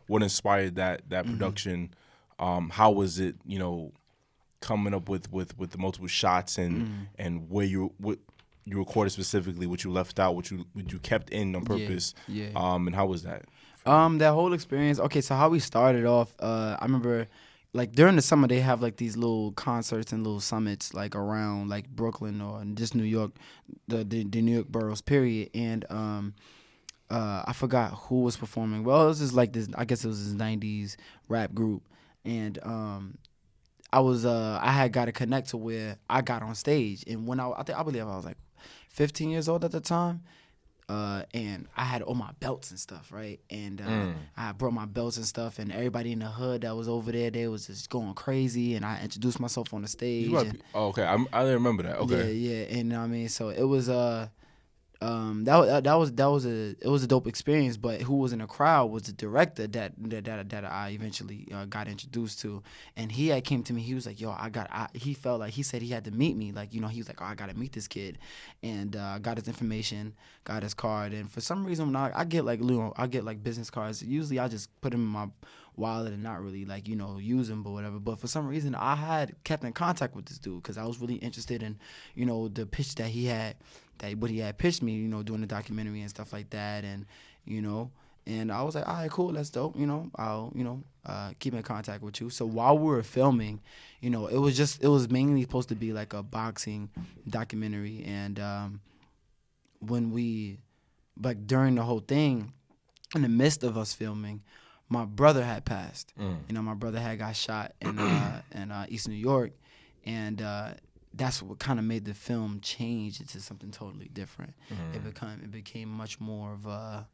What inspired that production? How was it? You know, coming up with the multiple shots and where you recorded specifically, what you left out, what you kept in on purpose.
Yeah.
And how was that?
That whole experience. Okay, so how we started off, I remember, like during the summer they have like these little concerts and little summits like around like Brooklyn or just New York, the New York boroughs period. And I forgot who was performing. Well, it was just like this. I guess it was this '90s rap group, and I had got to connect to where I got on stage, and when I believe I was like 15 years old at the time. And I had all my belts and stuff, right? And I brought my belts and stuff, and everybody in the hood that was over there, they was just going crazy. And I introduced myself on the stage.
Okay, I didn't remember that. Okay,
yeah, and I mean, so it was it was a dope experience. But who was in the crowd was the director that I eventually got introduced to, and he had came to me. He was like, "Yo, he felt like he said he had to meet me. Like, you know, he was like, oh, I got to meet this kid," and got his information, got his card, and for some reason, when I get like business cards. Usually, I just put them in my wallet and not really like, you know, use them or whatever. But for some reason, I had kept in contact with this dude because I was really interested in, you know, the pitch that he had. What he had pitched me, you know, doing the documentary and stuff like that, and you know, and I was like, all right, cool, that's dope, you know, I'll, you know, keep in contact with you. So while we were filming, you know, it was mainly supposed to be like a boxing documentary, and during the whole thing, in the midst of us filming, my brother had passed. You know, my brother had got shot in East New York, and that's what kind of made the film change into something totally different. It became much more of a,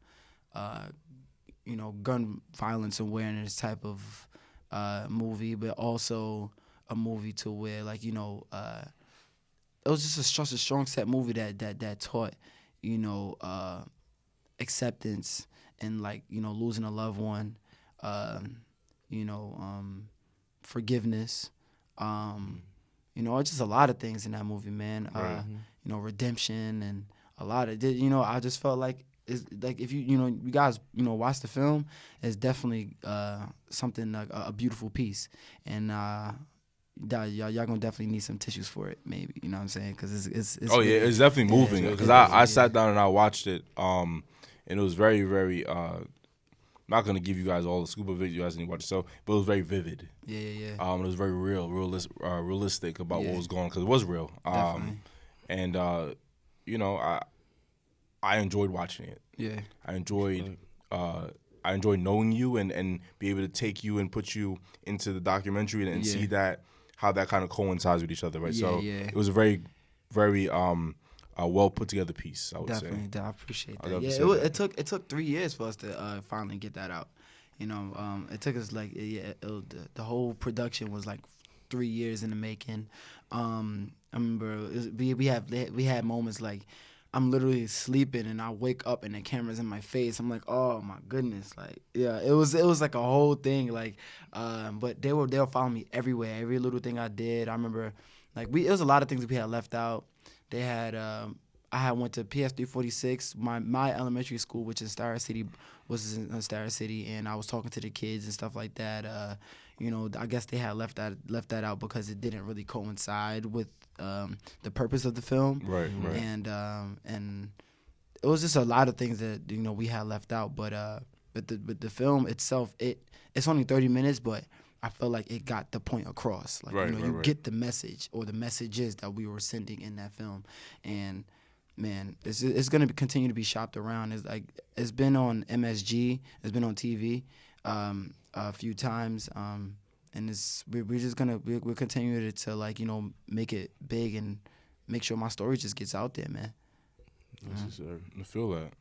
you know, gun violence awareness type of movie, but also a movie to where, like, you know, it was just a strong set movie that taught, you know, acceptance and, like, you know, losing a loved one, you know, forgiveness. You know, it's just a lot of things in that movie, man. You know, redemption and a lot of, you know, I just felt like it's like if you guys, you know, watch the film, it's definitely something like a beautiful piece, and y'all gonna definitely need some tissues for it, maybe. You know what I'm saying? Because it's
it's definitely moving. Because I sat down and I watched it, and it was very, very. I'm not gonna give you guys all the scoop of it. You guys need to watch it, but it was very vivid.
Yeah.
It was very realistic about what was going on, because it was real. And you know, I enjoyed watching it.
Yeah.
I enjoyed I enjoy knowing you and be able to take you and put you into the documentary and see that how that kind of coincides with each other, right? So it was a very, very well put together piece, I would say.
Definitely, I appreciate that. Yeah, it took 3 years for us to finally get that out. You know, it took us like the whole production was like 3 years in the making. I remember we had moments like I'm literally sleeping and I wake up and the camera's in my face. I'm like, oh my goodness, like it was like a whole thing, like, but they were following me everywhere, every little thing I did. I remember like it was a lot of things we had left out. They had I had went to PS 346, my elementary school, which is Star City, was in Star City, and I was talking to the kids and stuff like that. You know, I guess they had left that out because it didn't really coincide with the purpose of the film.
Right.
And it was just a lot of things that, you know, we had left out. But the film itself, it's only 30 minutes, but I feel like it got the point across. Like, you get the message or the messages that we were sending in that film. And man, it's gonna continue to be shopped around. It's been on MSG, it's been on TV a few times, and we're just gonna we're continuing to like, you know, make it big and make sure my story just gets out there, man.
I feel that.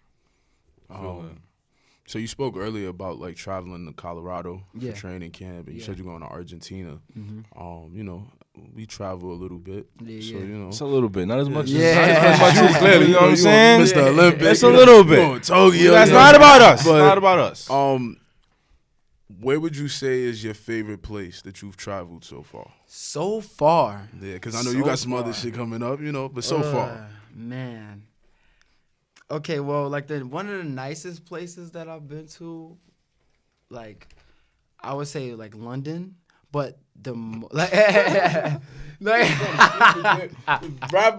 So you spoke earlier about like traveling to Colorado
Yeah.
for training camp, and you said you're going to Argentina.
Mm-hmm.
You know, we travel a little bit, so you know,
It's a little bit, not as much.
Yeah.
Not as much. Clearly, you know what I'm saying?
Mr. Olympic.
It's a little bit.
Going to Tokyo.
That's not about us. It's not about us.
Where would you say is your favorite place that you've traveled so far?
So far.
Yeah, because I know you got some other shit coming up, you know, but so far.
Man. Okay, well, like one of the nicest places that I've been to, like, I would say like London, but
Rapper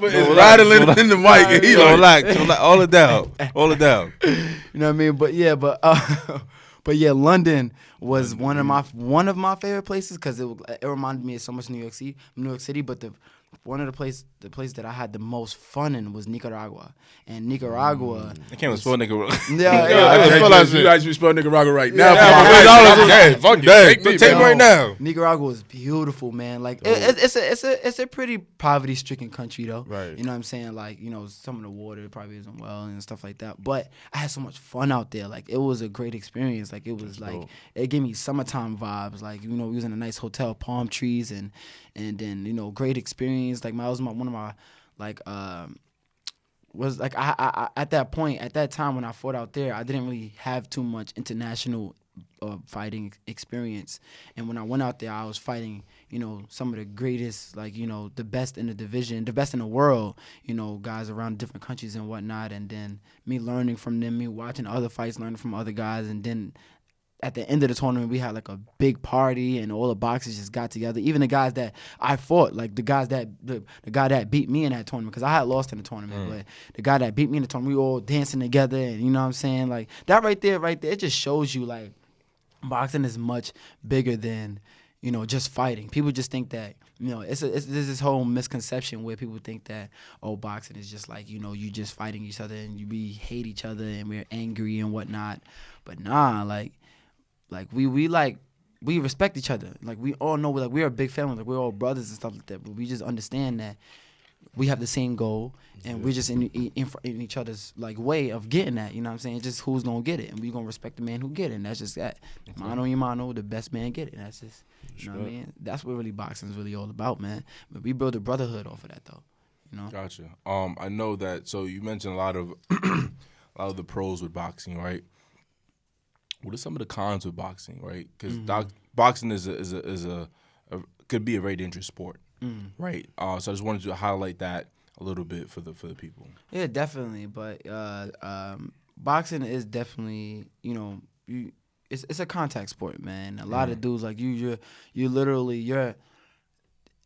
is rattling in the mic, and he
relax, all it down. You know
what I mean? But yeah, London was one of my favorite places because it reminded me of so much New York City. But one of the places that I had the most fun in was Nicaragua. And Nicaragua,
I can't even spell Nicaragua.
You actually spell Nicaragua right now.
Fuck you. Take right now.
Nicaragua is beautiful, man. Like it's a pretty poverty-stricken country though.
Right.
You know what I'm saying? Like, you know, some of the water probably isn't well and stuff like that. But I had so much fun out there. Like, it was a great experience. Like, it was it gave me summertime vibes. Like, you know, we was in a nice hotel, palm trees, and then, you know, great experience. Like, one of my like was like I at that time when I fought out there, I didn't really have too much international fighting experience. And when I went out there, I was fighting, you know, some of the greatest, like, you know, the best in the division, the best in the world, you know, guys around different countries and whatnot. And then me learning from them, me watching other fights, learning from other guys. And then at the end of the tournament, we had like a big party and all the boxers just got together. Even the guys that I fought, like the guy that beat me in that tournament, because I had lost in the tournament, but the guy that beat me in the tournament, we were all dancing together, and you know what I'm saying? Like, that right there, it just shows you, like, boxing is much bigger than, you know, just fighting. People just think that, you know, there's this whole misconception where people think that, oh, boxing is just like, you know, you just fighting each other and we hate each other and we're angry and whatnot. But nah, like we respect each other. Like, we all know, like, we're a big family. Like, we're all brothers and stuff like that. But we just understand that we have the same goal, and we're just in each other's, like, way of getting that. You know what I'm saying? It's just who's gonna get it, and we're gonna respect the man who get it. And that's just that. Mano y mano, the best man get it. That's just, you know what I mean? That's what really boxing is really all about, man. But we build a brotherhood off of that, though. You know?
Gotcha. I know that. So you mentioned a lot of the pros with boxing, right? What are some of the cons with boxing, right? Because boxing is a could be a very dangerous sport, right? So I just wanted to highlight that a little bit for the people.
Yeah, definitely. But boxing is definitely, you know, it's a contact sport, man. A lot of dudes, like, you literally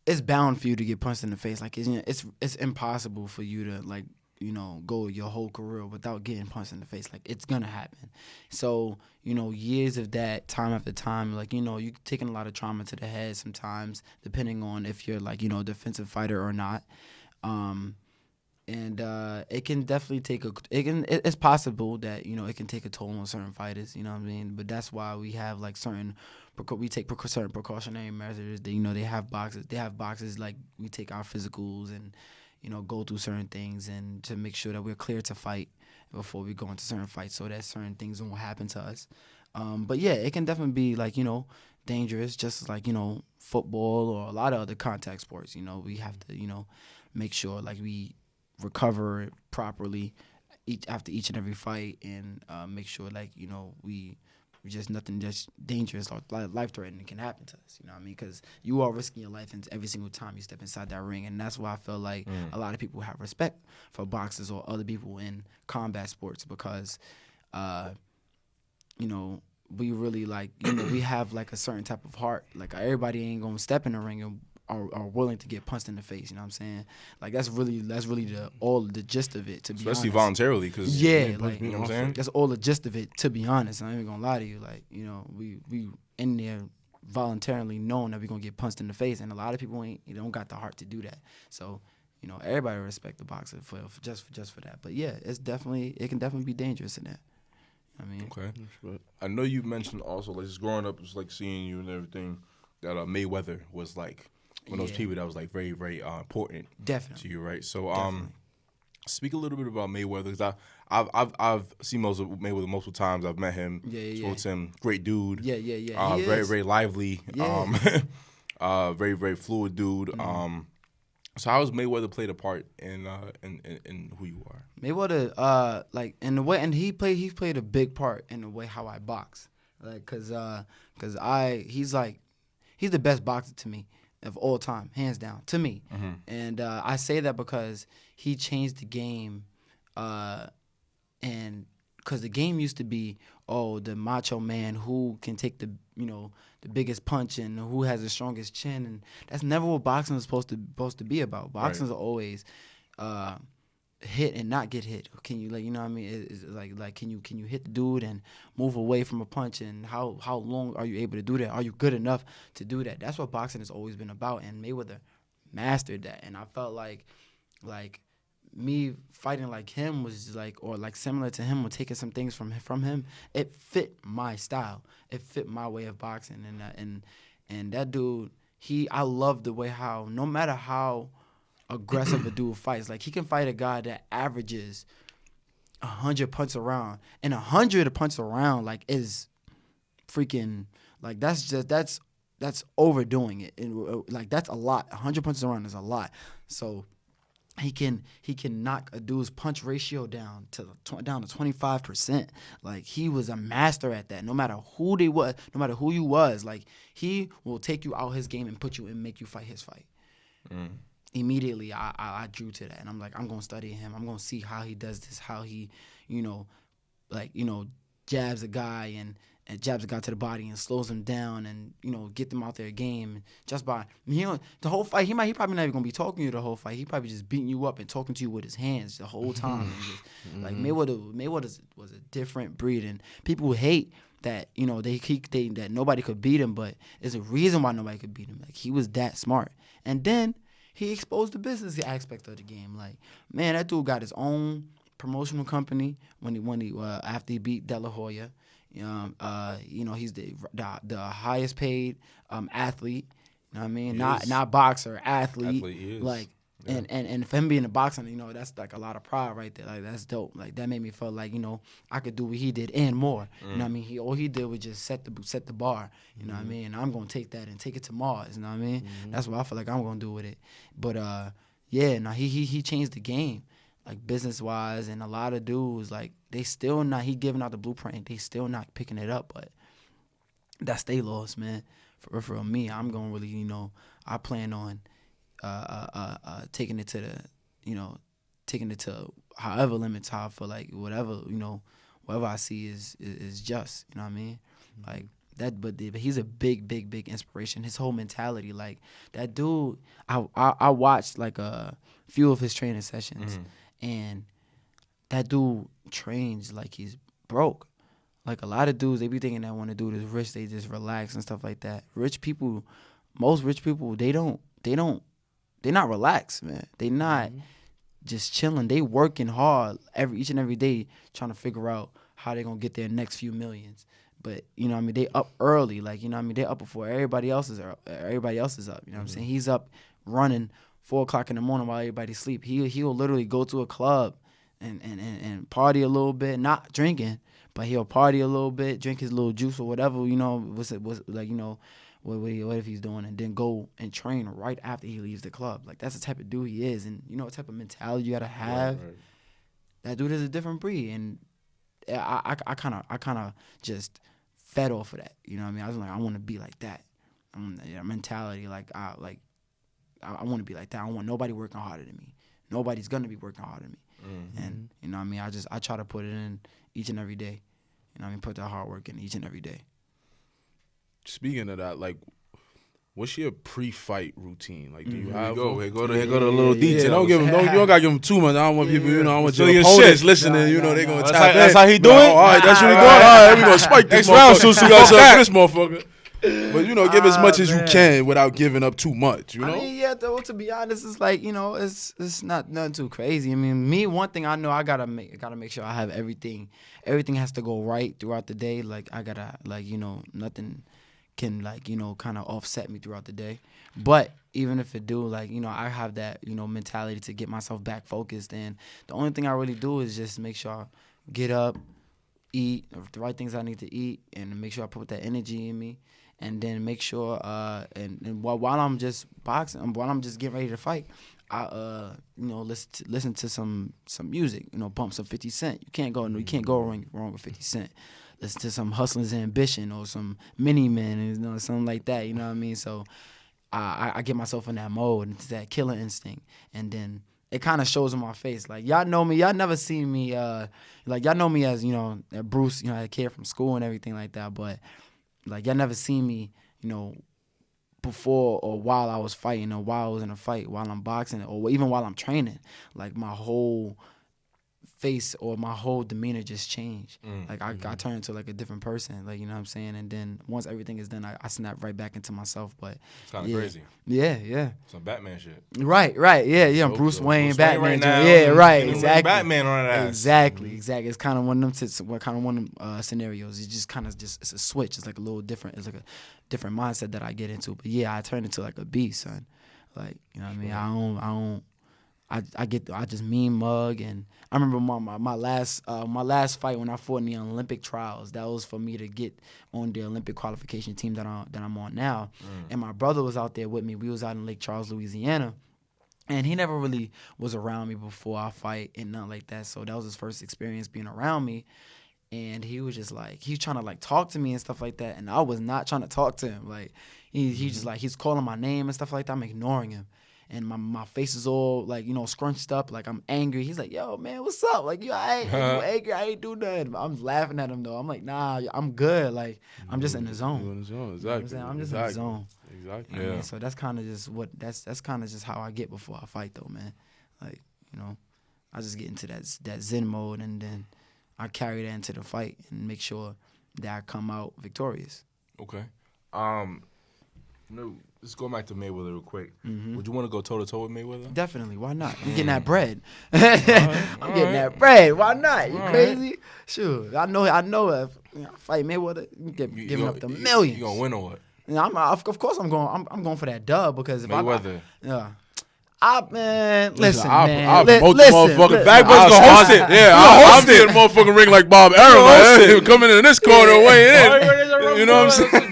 it's bound for you to get punched in the face. Like, it's impossible for you to, like, you know, go your whole career without getting punched in the face. Like, it's gonna happen. So, you know, years of that, time after time, like, you know, you're taking a lot of trauma to the head sometimes, depending on if you're, like, you know, a defensive fighter or not. And it can definitely it's possible that, you know, it can take a toll on certain fighters, you know what I mean? But that's why we have like certain precautionary measures. That, you know, they have boxes like we take our physicals and, you know, go through certain things and to make sure that we're clear to fight before we go into certain fights, so that certain things won't happen to us. But yeah, it can definitely be like, you know, dangerous, just like, you know, football or a lot of other contact sports. You know, we have to, you know, make sure like we recover properly after each and every fight, and make sure like, you know, we just nothing just dangerous or life threatening can happen to us. You know what I mean? Because you are risking your life every single time you step inside that ring, and that's why I feel like a lot of people have respect for boxers or other people in combat sports, because you know, we really like, you know, we have like a certain type of heart. Like everybody ain't gonna step in the ring and are willing to get punched in the face. You know what I'm saying? Like that's really the gist of it. To be
especially
honest,
voluntarily, because
like,
you know what I'm saying.
That's all the gist of it. To be honest, I'm not even gonna lie to you. Like, you know, we in there voluntarily knowing that we're gonna get punched in the face, and a lot of people don't got the heart to do that. So, you know, everybody respect the boxer for just for that. But yeah, it can definitely be dangerous in that. I mean,
okay. I know you mentioned also, like, just growing up, just like seeing you and everything, that Mayweather was like one of those people that was like very, very important to you, right? So, speak a little bit about Mayweather, because I've seen Mayweather multiple times. I've met him, spoke to him, great dude.
Yeah.
Very, very lively.
Yeah.
Very, very fluid dude. So how has Mayweather played a part in who you are?
Mayweather, like in the way, and he played a big part in the way how I box, like, cause he's the best boxer to me of all time, hands down, to me. And I say that because he changed the game, and because the game used to be, the macho man who can take the biggest punch and who has the strongest chin, and that's never what boxing is supposed to be about. Boxing is always hit and not get hit. Can you, like, you know what I mean? It's like can you hit the dude and move away from a punch, and how long are you able to do that? Are you good enough to do that? That's what boxing has always been about, and Mayweather mastered that. And I felt like me fighting like him was like, or like similar to him, or taking some things from him. It fit my style. It fit my way of boxing, and that dude, I love the way how, no matter how aggressive a dude fights, like he can fight a guy that averages 100 punches around, and 100 punches around like is freaking, like that's overdoing it, and like that's a lot. 100 punches around is a lot. So he can knock a dude's punch ratio down to 25%. Like, he was a master at that. No matter who they was, no matter who you was, like, he will take you out his game and put you and make you fight his fight. Immediately, I drew to that, and I'm like, I'm gonna study him. I'm gonna see how he does this, how he, jabs a guy and jabs a guy to the body and slows him down, and get them out their game just by the whole fight. He probably not even gonna be talking to you the whole fight. He probably just beating you up and talking to you with his hands the whole time. Like, Mayweather was a different breed, and people hate that that nobody could beat him, but there's a reason why nobody could beat him. Like, he was that smart, and then he exposed the business aspect of the game. Like, man, that dude got his own promotional company when he after he beat De La Hoya. He's the highest paid athlete. You know what I mean? Not boxer, athlete.
Is.
Like, yeah. And for him being a boxer, that's like a lot of pride right there. Like, that's dope. Like, that made me feel like, I could do what he did and more. You know what I mean? All he did was just set the bar. You know what I mean? And I'm gonna take that and take it to Mars. You know what I mean? That's what I feel like I'm gonna do with it. But he changed the game, like, business wise, and a lot of dudes, like, they still not, he giving out the blueprint, they still not picking it up, but that's they loss, man. For me, I'm gonna really, I plan on taking it to however limits, how I feel like whatever I see is just, you know what I mean? Like that, but he's a big inspiration. His whole mentality, like, that dude, I watched like a few of his training sessions, and that dude trains like he's broke. Like, a lot of dudes, they be thinking that when a dude is rich, they just relax and stuff like that. Most rich people, they're not relaxed, man. They not just chilling. They working hard each and every day trying to figure out how they gonna get their next few millions. But you know what I mean, they up early, like you know what I mean, they up before everybody else is up. Everybody else is up. You know what I'm saying? He's up running 4 o'clock in the morning while everybody sleep. He'll literally go to a club and party a little bit, not drinking, but he'll party a little bit, drink his little juice or whatever, you know, what's like, you know, what if he's doing, and then go and train right after he leaves the club. Like that's the type of dude he is, and you know what type of mentality you gotta have. Right. That dude is a different breed, and I kind of just fed off of that. You know what I mean? I was like, I want to be like that. Mentality, like I want to be like that. I don't want nobody working harder than me. Nobody's gonna be working harder than me. And you know what I mean? I try to put it in each and every day. You know what I mean? Put that hard work in each and every day.
Speaking of that, like, what's your pre-fight routine? Like, do you have?
Here go to a little detail.
Yeah, don't you don't gotta give them too much. I don't want people, you know, I want your opponents listening. You know, they gonna tap in.
That's how he do it.
All right, that's what he doing. All right, we gonna spike this motherfucker. This motherfucker. But you know, give as much as you can without giving up too much. You know.
I mean, yeah. Though, to be honest, it's like, you know, it's not nothing too crazy. I mean, me, one thing I know, I gotta make sure I have everything. Everything has to go right throughout the day. Like I gotta, like, you know, nothing can, like, you know, kind of offset me throughout the day. But even if it do, like, you know, I have that, you know, mentality to get myself back focused. And the only thing I really do is just make sure I get up, eat the right things I need to eat, and make sure I put that energy in me. And then make sure, and while I'm just boxing, while I'm just getting ready to fight, I you know, listen to some music, you know, bump some 50 Cent. You can't go wrong with 50 Cent. Listen to some Hustler's Ambition or some Mini Man, you know, something like that. You know what I mean? So I get myself in that mode, into that killer instinct, and then it kind of shows on my face. Like, y'all know me, y'all never seen me, like, y'all know me as, you know, Bruce, you know, a kid from school and everything like that, but like, y'all never seen me, you know, before or while I was fighting or while I was in a fight, while I'm boxing or even while I'm training. Like, my whole face or my whole demeanor just changed. Like, I turn into, like, a different person, like, you know what I'm saying? And then once everything is done, I snap right back into myself. But
it's kind of crazy.
Yeah.
Some Batman shit.
Right. Yeah. Bruce Wayne, Batman.
Right now,
yeah, right. Exactly.
Batman on that.
Exactly. It's kind of one of them scenarios. It's just kind of it's a switch. It's like a little different. It's like a different mindset that I get into. But yeah, I turn into like a beast, son. Like, you know what I mean? I just mean mug, and I remember my last fight when I fought in the Olympic trials. That was for me to get on the Olympic qualification team that I'm on now. And my brother was out there with me. We was out in Lake Charles, Louisiana, and he never really was around me before I fight and nothing like that. So that was his first experience being around me. And he was just like, he's trying to like talk to me and stuff like that, and I was not trying to talk to him. Like he just like, he's calling my name and stuff like that. I'm ignoring him. And my face is all, like, you know, scrunched up, like I'm angry. He's like, yo, man, what's up? Like, you angry? I ain't do nothing. I'm laughing at him, though. I'm like, nah, I'm good. Like, I'm just in the zone.
You're in the zone, exactly.
You know what I'm saying? I'm just in the zone.
Exactly.
Yeah. So that's kind of just that's kind of just how I get before I fight, though, man. Like, you know, I just get into that zen mode, and then I carry that into the fight and make sure that I come out victorious.
Okay. Let's go back to Mayweather real quick. Would you want to go toe-to-toe with Mayweather?
Definitely. Why not? I'm getting that bread. I'm getting that bread. Why not? You crazy? Sure. I know if I fight Mayweather, giving up the millions.
You gonna win or what?
Yeah, of course I'm going for that dub, because if
Mayweather.
Man,
listen,
man.
I'll promote the motherfucker.
Bagboy's gonna host it.
Yeah, I'll be in the motherfucking ring like Bob Arum. Coming in this corner, weighing in. You know what I'm saying?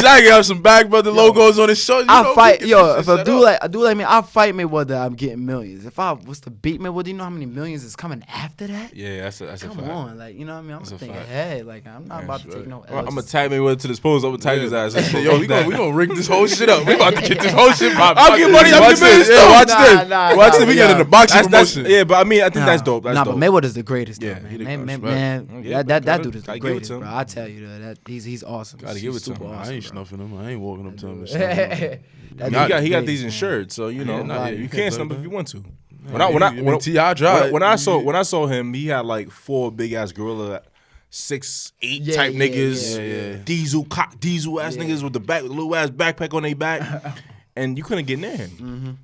I have some Bag Brother logos on his shirt.
I fight, if I do like me, I fight Mayweather, I'm getting millions. If I was to beat Mayweather, you know how many millions is coming after that?
Yeah, that's a fact.
Come on, like, you know what I mean? I'm gonna think ahead. Like, I'm not about to take no L's.
I'm gonna tag Mayweather to this pose. I'm gonna tag his ass.
Yo, we gonna rig this whole shit up. We about to get this whole shit.
I'll get money.
Watch this. Watch this. We get in the boxing promotion.
Yeah, but I mean, I think that's dope. That's
dope. But Mayweather's the greatest.
Yeah,
man. That dude is the greatest, bro. I tell you that he's awesome.
Gotta give it to him.
I ain't snuffing him. I ain't walking up to him.
He got these insured, so you know you can't snuff if you want to. When I saw him, he had like 4 big ass gorilla 6'8" type niggas, diesel ass niggas with the little ass backpack on their back, and you couldn't get near him.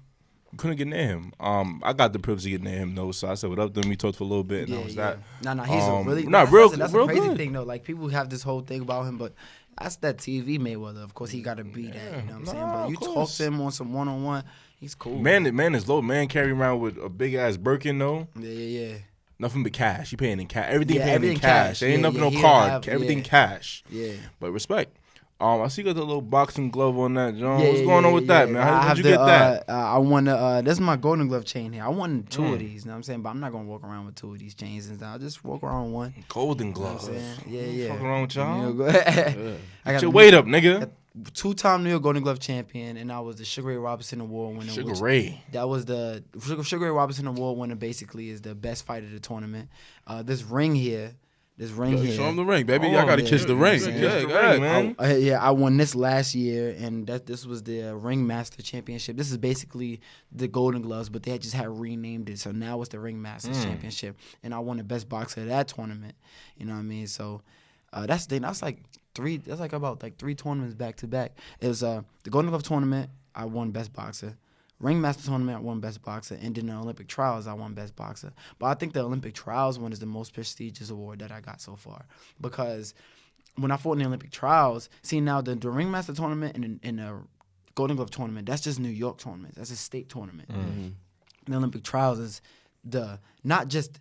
couldn't get near him. I got the privilege to get near him though, so I said what up to him. We talked for a little bit, and that was that.
No, he's a really that's a crazy thing though. Like people have this whole thing about him, but that's that TV Mayweather. Of course, he got to be that. You know what I'm saying? But you talk to him on some one-on-one, he's cool.
Man is low. Man carrying around with a big ass Birkin though.
Yeah.
Nothing but cash. He paying in cash. Everything paying
everything
in cash. There ain't nothing no card. Everything cash.
Yeah.
But respect. I see you got the little boxing glove on that, John. What's going on with that, man? How did you get that?
I won this is my Golden Glove chain here. I won 2 of these, you know what I'm saying? But I'm not gonna walk around with 2 of these chains and I'll just walk around with one.
Golden Glove.
You know what I'm saying? Yeah.
Fucking wrong with y'all?
You know,
Get your weight up, nigga.
2-time New York Golden Glove champion, and I was the Sugar Ray Robinson Award winner.
Sugar Ray.
That was the SugarRay Robinson Award winner. Basically, is the best fight of the tournament. This ring here.
Show him the ring, baby. Y'all gotta kiss the ring.
Yeah, go ahead, man.
I won this last year, and this was the Ringmaster Championship. This is basically the Golden Gloves, but they just had renamed it, so now it's the Ringmaster Championship. And I won the best boxer of that tournament. You know what I mean? So that's like about 3 tournaments back to back. It was the Golden Glove tournament. I won best boxer. Ringmaster tournament, I won best boxer, and then the Olympic trials, I won best boxer. But I think the Olympic trials one is the most prestigious award that I got so far, because when I fought in the Olympic trials, see now the Ringmaster tournament and the Golden Glove tournament, that's just New York tournament, that's a state tournament. Mm-hmm. The Olympic trials is not just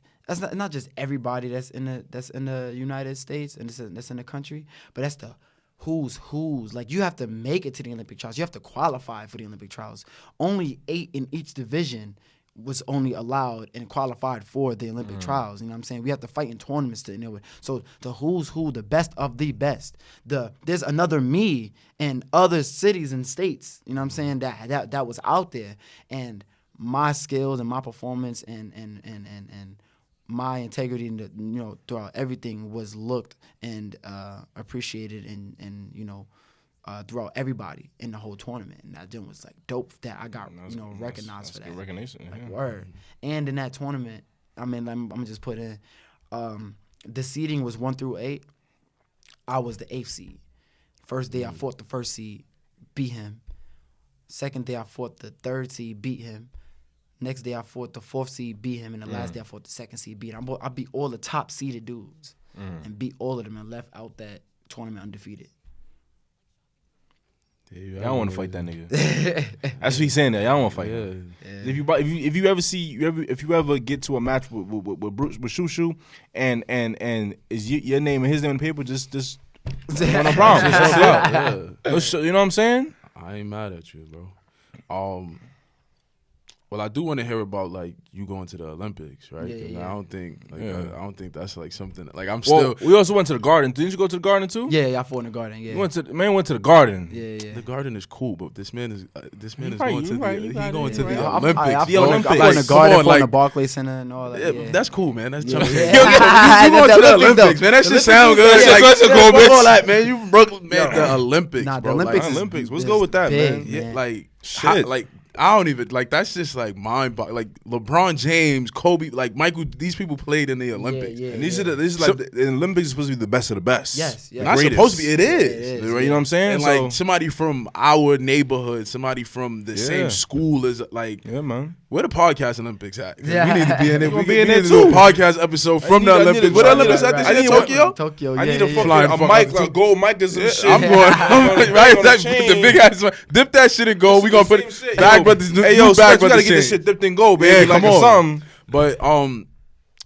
everybody that's in the United States and that's in the country, but that's the who's. Like, you have to make it to the Olympic trials. You have to qualify for the Olympic trials. Only 8 in each division was only allowed and qualified for the Olympic trials. You know what I'm saying? We have to fight in tournaments to know it. So the who's who, the best of the best. There's another me in other cities and states, you know what I'm saying, that was out there. And my skills and my performance and my integrity and throughout everything was looked and appreciated and throughout everybody in the whole tournament, and that was like dope that I got recognized for that.
Recognition,
like word. And in that tournament, I mean, I'm gonna just put in the seeding was 1 through 8. I was the 8th seed. First day I fought the 1st seed, beat him. Second day I fought the 3rd seed, beat him. Next day I fought the 4th seed, beat him, and the last day I fought the 2nd seed, beat him. I beat all the top seeded dudes and beat all of them and left out that tournament undefeated.
Yeah, y'all want to fight that nigga. That's what he's saying. That y'all want to fight. Yeah. If you ever get to a match with Shushu and is your name and his name on the paper, just run a problem. You know what I'm saying?
I ain't mad at you, bro. Well, I do want to hear about like you going to the Olympics, right? Yeah. I don't think that's like something like I'm still.
We also went to the Garden. Didn't you go to the Garden too?
Yeah, I fought in the Garden. Yeah,
went to the Garden.
Yeah.
The Garden is cool, but this man is going to the Olympics.
I fought in the Garden, fought in the Barclays Center and all that.
Yeah, that's cool, man. That's jumping. You going to the Olympics, man? That shit sound good.
Let's go, bitch.
All that, man. You from Brooklyn, man. The Olympics,
nah,
bro.
The
Olympics. Let's go with that, man.
Yeah, like shit, like. I don't even like. That's just like mind-boggling. Like LeBron James, Kobe, like Michael. These people played in the Olympics,
and these are the Olympics is supposed to be the best of the best.
Yes,
not supposed to be. It is.
You know what I'm saying?
And like somebody from our neighborhood, somebody from the same school as like.
Yeah, man.
Where the podcast Olympics at?
Yeah.
We need to be in it.
We need to
do a podcast episode from the Olympics. Where the Olympics at? This year, Tokyo.
Tokyo.
I need a mic, like gold mic or some shit.
I'm going right. The big ass. Dip that shit in gold. We gonna put it back, but this new back.
We gotta get this shit dipped in gold, baby.
Yeah,
come on.
But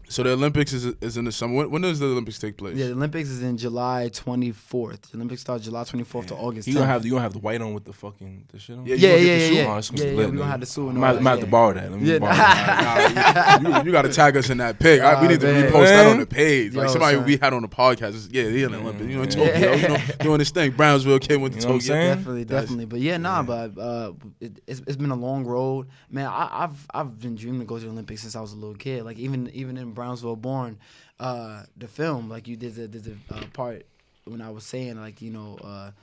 so the Olympics is in the summer. When does the Olympics take place?
Yeah, the Olympics is in July 24th. The Olympics start July 24th to August 10th.
You gonna have the white on with the fucking the shit on?
Yeah. We gonna have the suit on.
I might have to borrow that. Let me borrow that.
You gotta tag us in that pic. We need to repost that on the page. Like somebody we had on the podcast. Yeah, he in the Olympics. You know, in Tokyo. Doing this thing. Brownsville kid went to Tokyo.
Definitely. But but it's been a long road, man. I've been dreaming to go to the Olympics since I was a little kid. Like even in Brownsville Born, the film, like you did the part when I was saying like I'm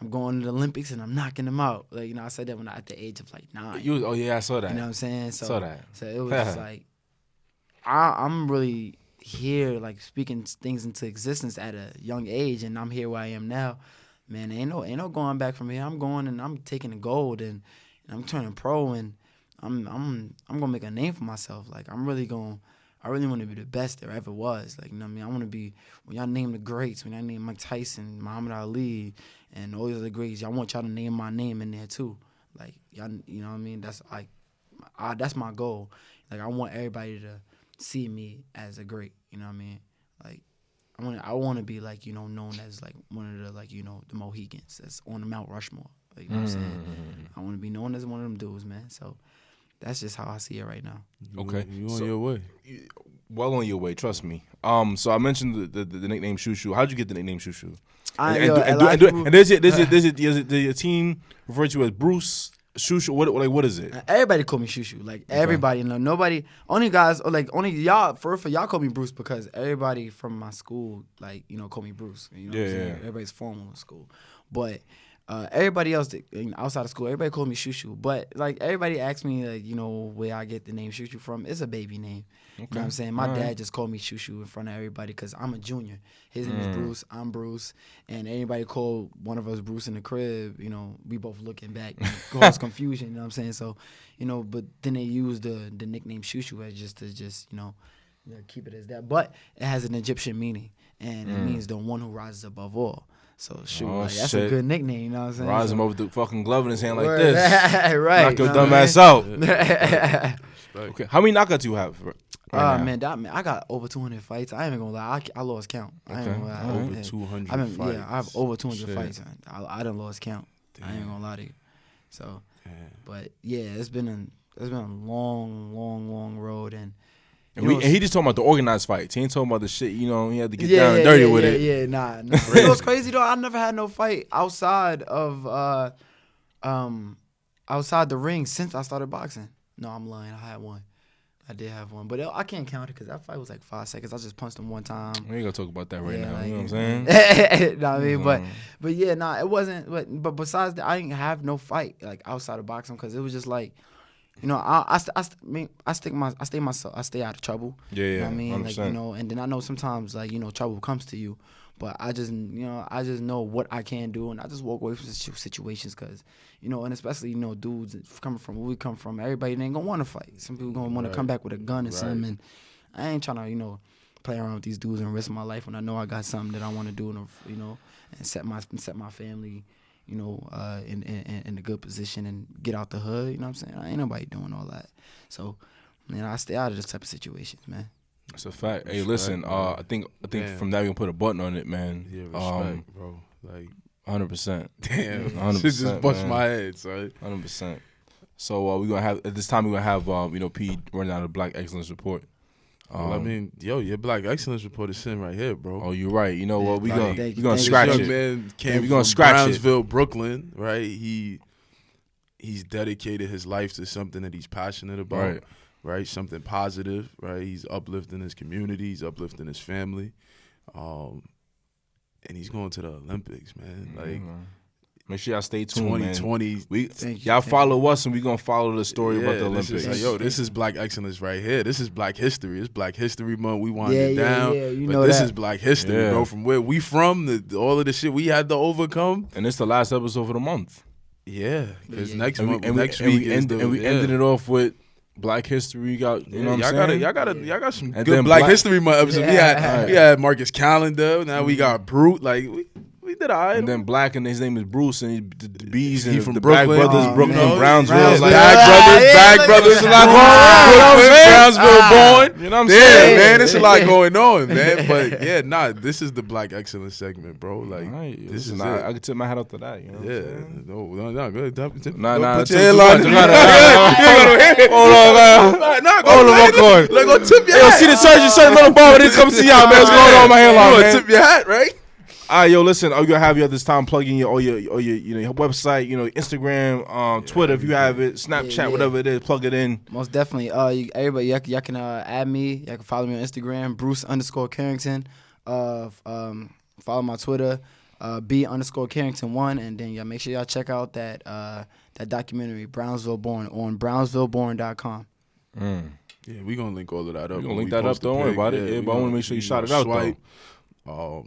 going to the Olympics and I'm knocking them out. Like I said that when at the age of like 9.
I saw that.
You know what I'm saying? So,
saw that.
So it was just like I'm really here like speaking things into existence at a young age, and I'm here where I am now. Man, ain't no going back from here. I'm going and I'm taking the gold and I'm turning pro and. I'm gonna make a name for myself. Like I really want to be the best there ever was. Like, you know what I mean? I want to be, when y'all name the greats, when y'all name Mike Tyson, Muhammad Ali, and all these other greats, y'all want y'all to name my name in there too. Like, y'all, you know what I mean? That's like, that's my goal. Like, I want everybody to see me as a great, you know what I mean? Like, I want to be like, you know, known as like one of the, like, you know, the Mohicans that's on the Mount Rushmore. Like, you know what I'm saying? I want to be known as one of them dudes, man. So that's just how I see it right now.
Okay. You on your way.
Well on your way, trust me. So I mentioned the nickname Shoo Shoo. How'd you get the nickname Shoo Shoo? And does your team refer to you as Bruce, Shoo Shoo? What is it?
Everybody call me Shoo Shoo. Like everybody, you know, nobody, only guys, or like only y'all. For y'all call me Bruce because everybody from my school, like, you know, call me Bruce. You know what I'm saying? Everybody's formal in school, but. Everybody else outside of school, everybody called me Shoo Shoo. But like everybody asks me, like, you know, where I get the name Shoo Shoo from. It's a baby name. Okay. You know what I'm saying? My dad just called me Shoo Shoo in front of everybody because I'm a junior. His name is Bruce. I'm Bruce. And anybody called one of us Bruce in the crib, you know, we both looking back and cause confusion. You know what I'm saying? So, you know, but then they use the nickname Shoo Shoo as just to you know, keep it as that. But it has an Egyptian meaning, and it means the one who rises above all. So shoot, like, that's a good nickname, you know what I'm saying?
Rise him over the fucking glove in his hand like this.
Right.
Knock your dumb ass out. Okay. How many knockouts you have
man, I got over 200 fights. I ain't even gonna lie, I lost count. I ain't gonna lie.
Over 200 fights.
Yeah, I have over 200 fights. I done lost count. Damn. I ain't gonna lie to you. So, but yeah, it's been a long road, and
he just talking about the organized fights. He ain't talking about the shit, you know, he had to get down and dirty with it.
Yeah, nah. You know what's crazy though? I never had no fight outside of outside the ring since I started boxing. No, I'm lying. I had one. I did have one, but I can't count it because that fight was like 5 seconds. I just punched him one time.
We ain't gonna talk about that right now. Like, you know what I'm saying?
Know what I mean? But yeah, nah, it wasn't. But besides that, I didn't have no fight like outside of boxing because it was just like, you know, I stay out of trouble.
Yeah,
you know what I mean?
100%.
Like, you know, and then I know sometimes, like, you know, trouble comes to you, but I just know what I can do, and I just walk away from situations because, you know, and especially, you know, dudes coming from where we come from, everybody ain't gonna want to fight. Some people gonna want to come back with a gun and something, and I ain't trying to, you know, play around with these dudes and risk my life when I know I got something that I want to do, and, you know, and set my family, you know, in a good position and get out the hood. You know what I'm saying? Ain't nobody doing all that. So, man, I stay out of this type of situations, man.
That's a fact. Hey, listen, I think from that we can put a button on it, man.
Yeah, respect, bro. Like
100%.
Damn,
100%.
Shit just bust my head, son.
100%. So we're gonna have at this time we're gonna have you know, P run out a Black Excellence Report.
Well, I mean, your Black Excellence Report is sitting right here, bro.
Oh, you're right. You know what? We gonna
This
scratch
young
it.
man came
we gonna
from
scratch
Brownsville, Brooklyn, right? He's dedicated his life to something that he's passionate about, right? Something positive, right? He's uplifting his community, he's uplifting his family, and he's going to the Olympics, man. Like,
make sure y'all stay tuned,
2020.
Man. Y'all follow us, and we gonna follow the story about the Olympics.
This is Black Excellence right here. This is Black History. It's Black History Month. We winding down,
you
but
know
this
that.
is Black History, bro. From where we from, all of the shit we had to overcome,
and it's the last episode of the month.
Yeah, because next
week ended it off with Black History. You got, you know what I'm saying?
Y'all got some good Black History Month episodes. We had Marcus Calendar. Now we got Brute. Like we did all right.
And then Black, and his name is Bruce, and the B's and
from
the
Brooklyn.
Black Brothers, Brooklyn,
you know,
Brownsville,
Bag Brothers, Brownsville born.
You know what I'm saying?
Man, it's a lot going on, man. But yeah, this is the Black Excellence segment, bro. Like, this is
I can tip my hat up to that. You know
no, good.
Nah,
put your headline.
Hold on,
Let go tip your hat.
See the surgeon, certain little ball, when it comes to y'all, man. What's going on, my hairline, man?
Tip your hat, right?
All right, yo, listen. I'm gonna have you at this time plugging your your website, you know, Instagram, Twitter if you have it, Snapchat, whatever it is, plug it in.
Most definitely. Everybody, y'all can add me. Y'all can follow me on Instagram, Bruce_Carrington. Follow my Twitter, B_Carrington1, and then y'all make sure y'all check out that documentary Brownsville Born on BrownsvilleBorn.com.
Yeah, we gonna link all of that up.
We gonna link that up. Don't worry about it. Yeah, but I want to make sure you shout it out though.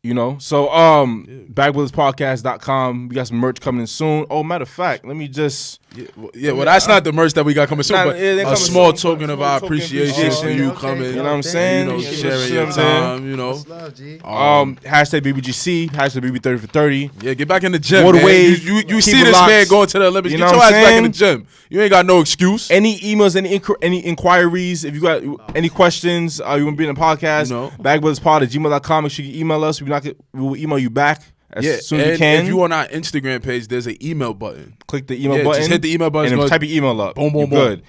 You know, so bagbrothespodcast.com. We got some merch coming in soon. Oh, matter of fact, let me just
well, that's not the merch that we got coming soon, but a small token of our appreciation for you coming.
You know what I'm saying?
You know, sharing your time. You know,
hashtag BBGC, hashtag BB30 for 30.
Yeah, get back in the gym.
Water
man.
waves,
you see this man going to the Olympics.
You
Get
know
your
what
ass
I'm
back
saying?
in the gym. You ain't got no excuse.
Any emails, any inquiries, if you got any questions, you want to be in the podcast, bagbrothers@gmail.com. Make sure you email us. We will email you back as soon as we can.
If you on our Instagram page, there's an email button.
Click the email button.
Just hit the email button
and then type your email up.
Boom, boom, boom.
Good.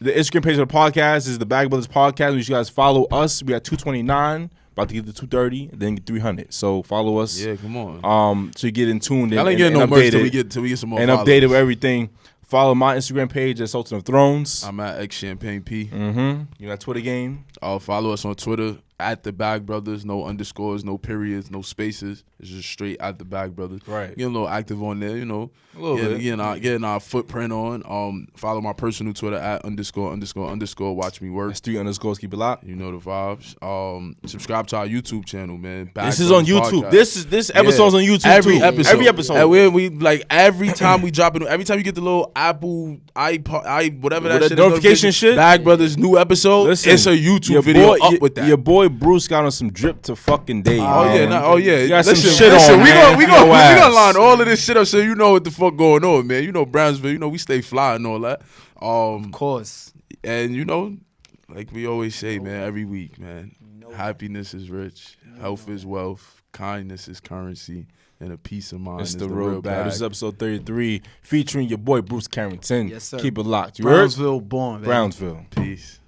The Instagram page of the podcast is the Bag Brothers Podcast. Make sure you guys follow us. We got 229, about to get to 230, and then get 300. So follow us.
Yeah, come on.
So you get in tune.
Y'all ain't getting no merch till we get some more.
And
followers.
Updated with everything. Follow my Instagram page at Sultan of Thrones.
I'm at X Champagne P.
You got Twitter game.
Follow us on Twitter at the Bag Brothers. No underscores, no periods, no spaces. It's just straight at the Bag Brothers.
Right.
Getting a little active on there, you know.
A little bit.
Getting our footprint on. Follow my personal Twitter at ____. Watch me work.
That's 3 underscores. Keep it locked.
You know the vibes. Subscribe to our YouTube channel, man.
This is on YouTube. This episode's on YouTube.
Every
too.
episode.
Every episode.
And we like every time we drop it. Every time you get the little Apple iPod, whatever that shit
notification shit.
Bag Brothers new episode.
Listen,
it's a YouTube video up with that.
Your boy Bruce got on some drip to fucking Dave.
Oh yeah.
You got
Listen,
some shit on.
We gonna line all of this shit up so you know what the fuck going on, man. You know Brownsville. You know we stay fly and all that.
Of course.
And you know, like we always say, man, every week, man. Happiness is rich, health is wealth, kindness is currency, and a peace of mind
It's
is
the real bad. This is episode 33, featuring your boy Bruce Carrington.
Yes, sir.
Keep it locked. You
Brownsville born,
heard? Brownsville.
Peace.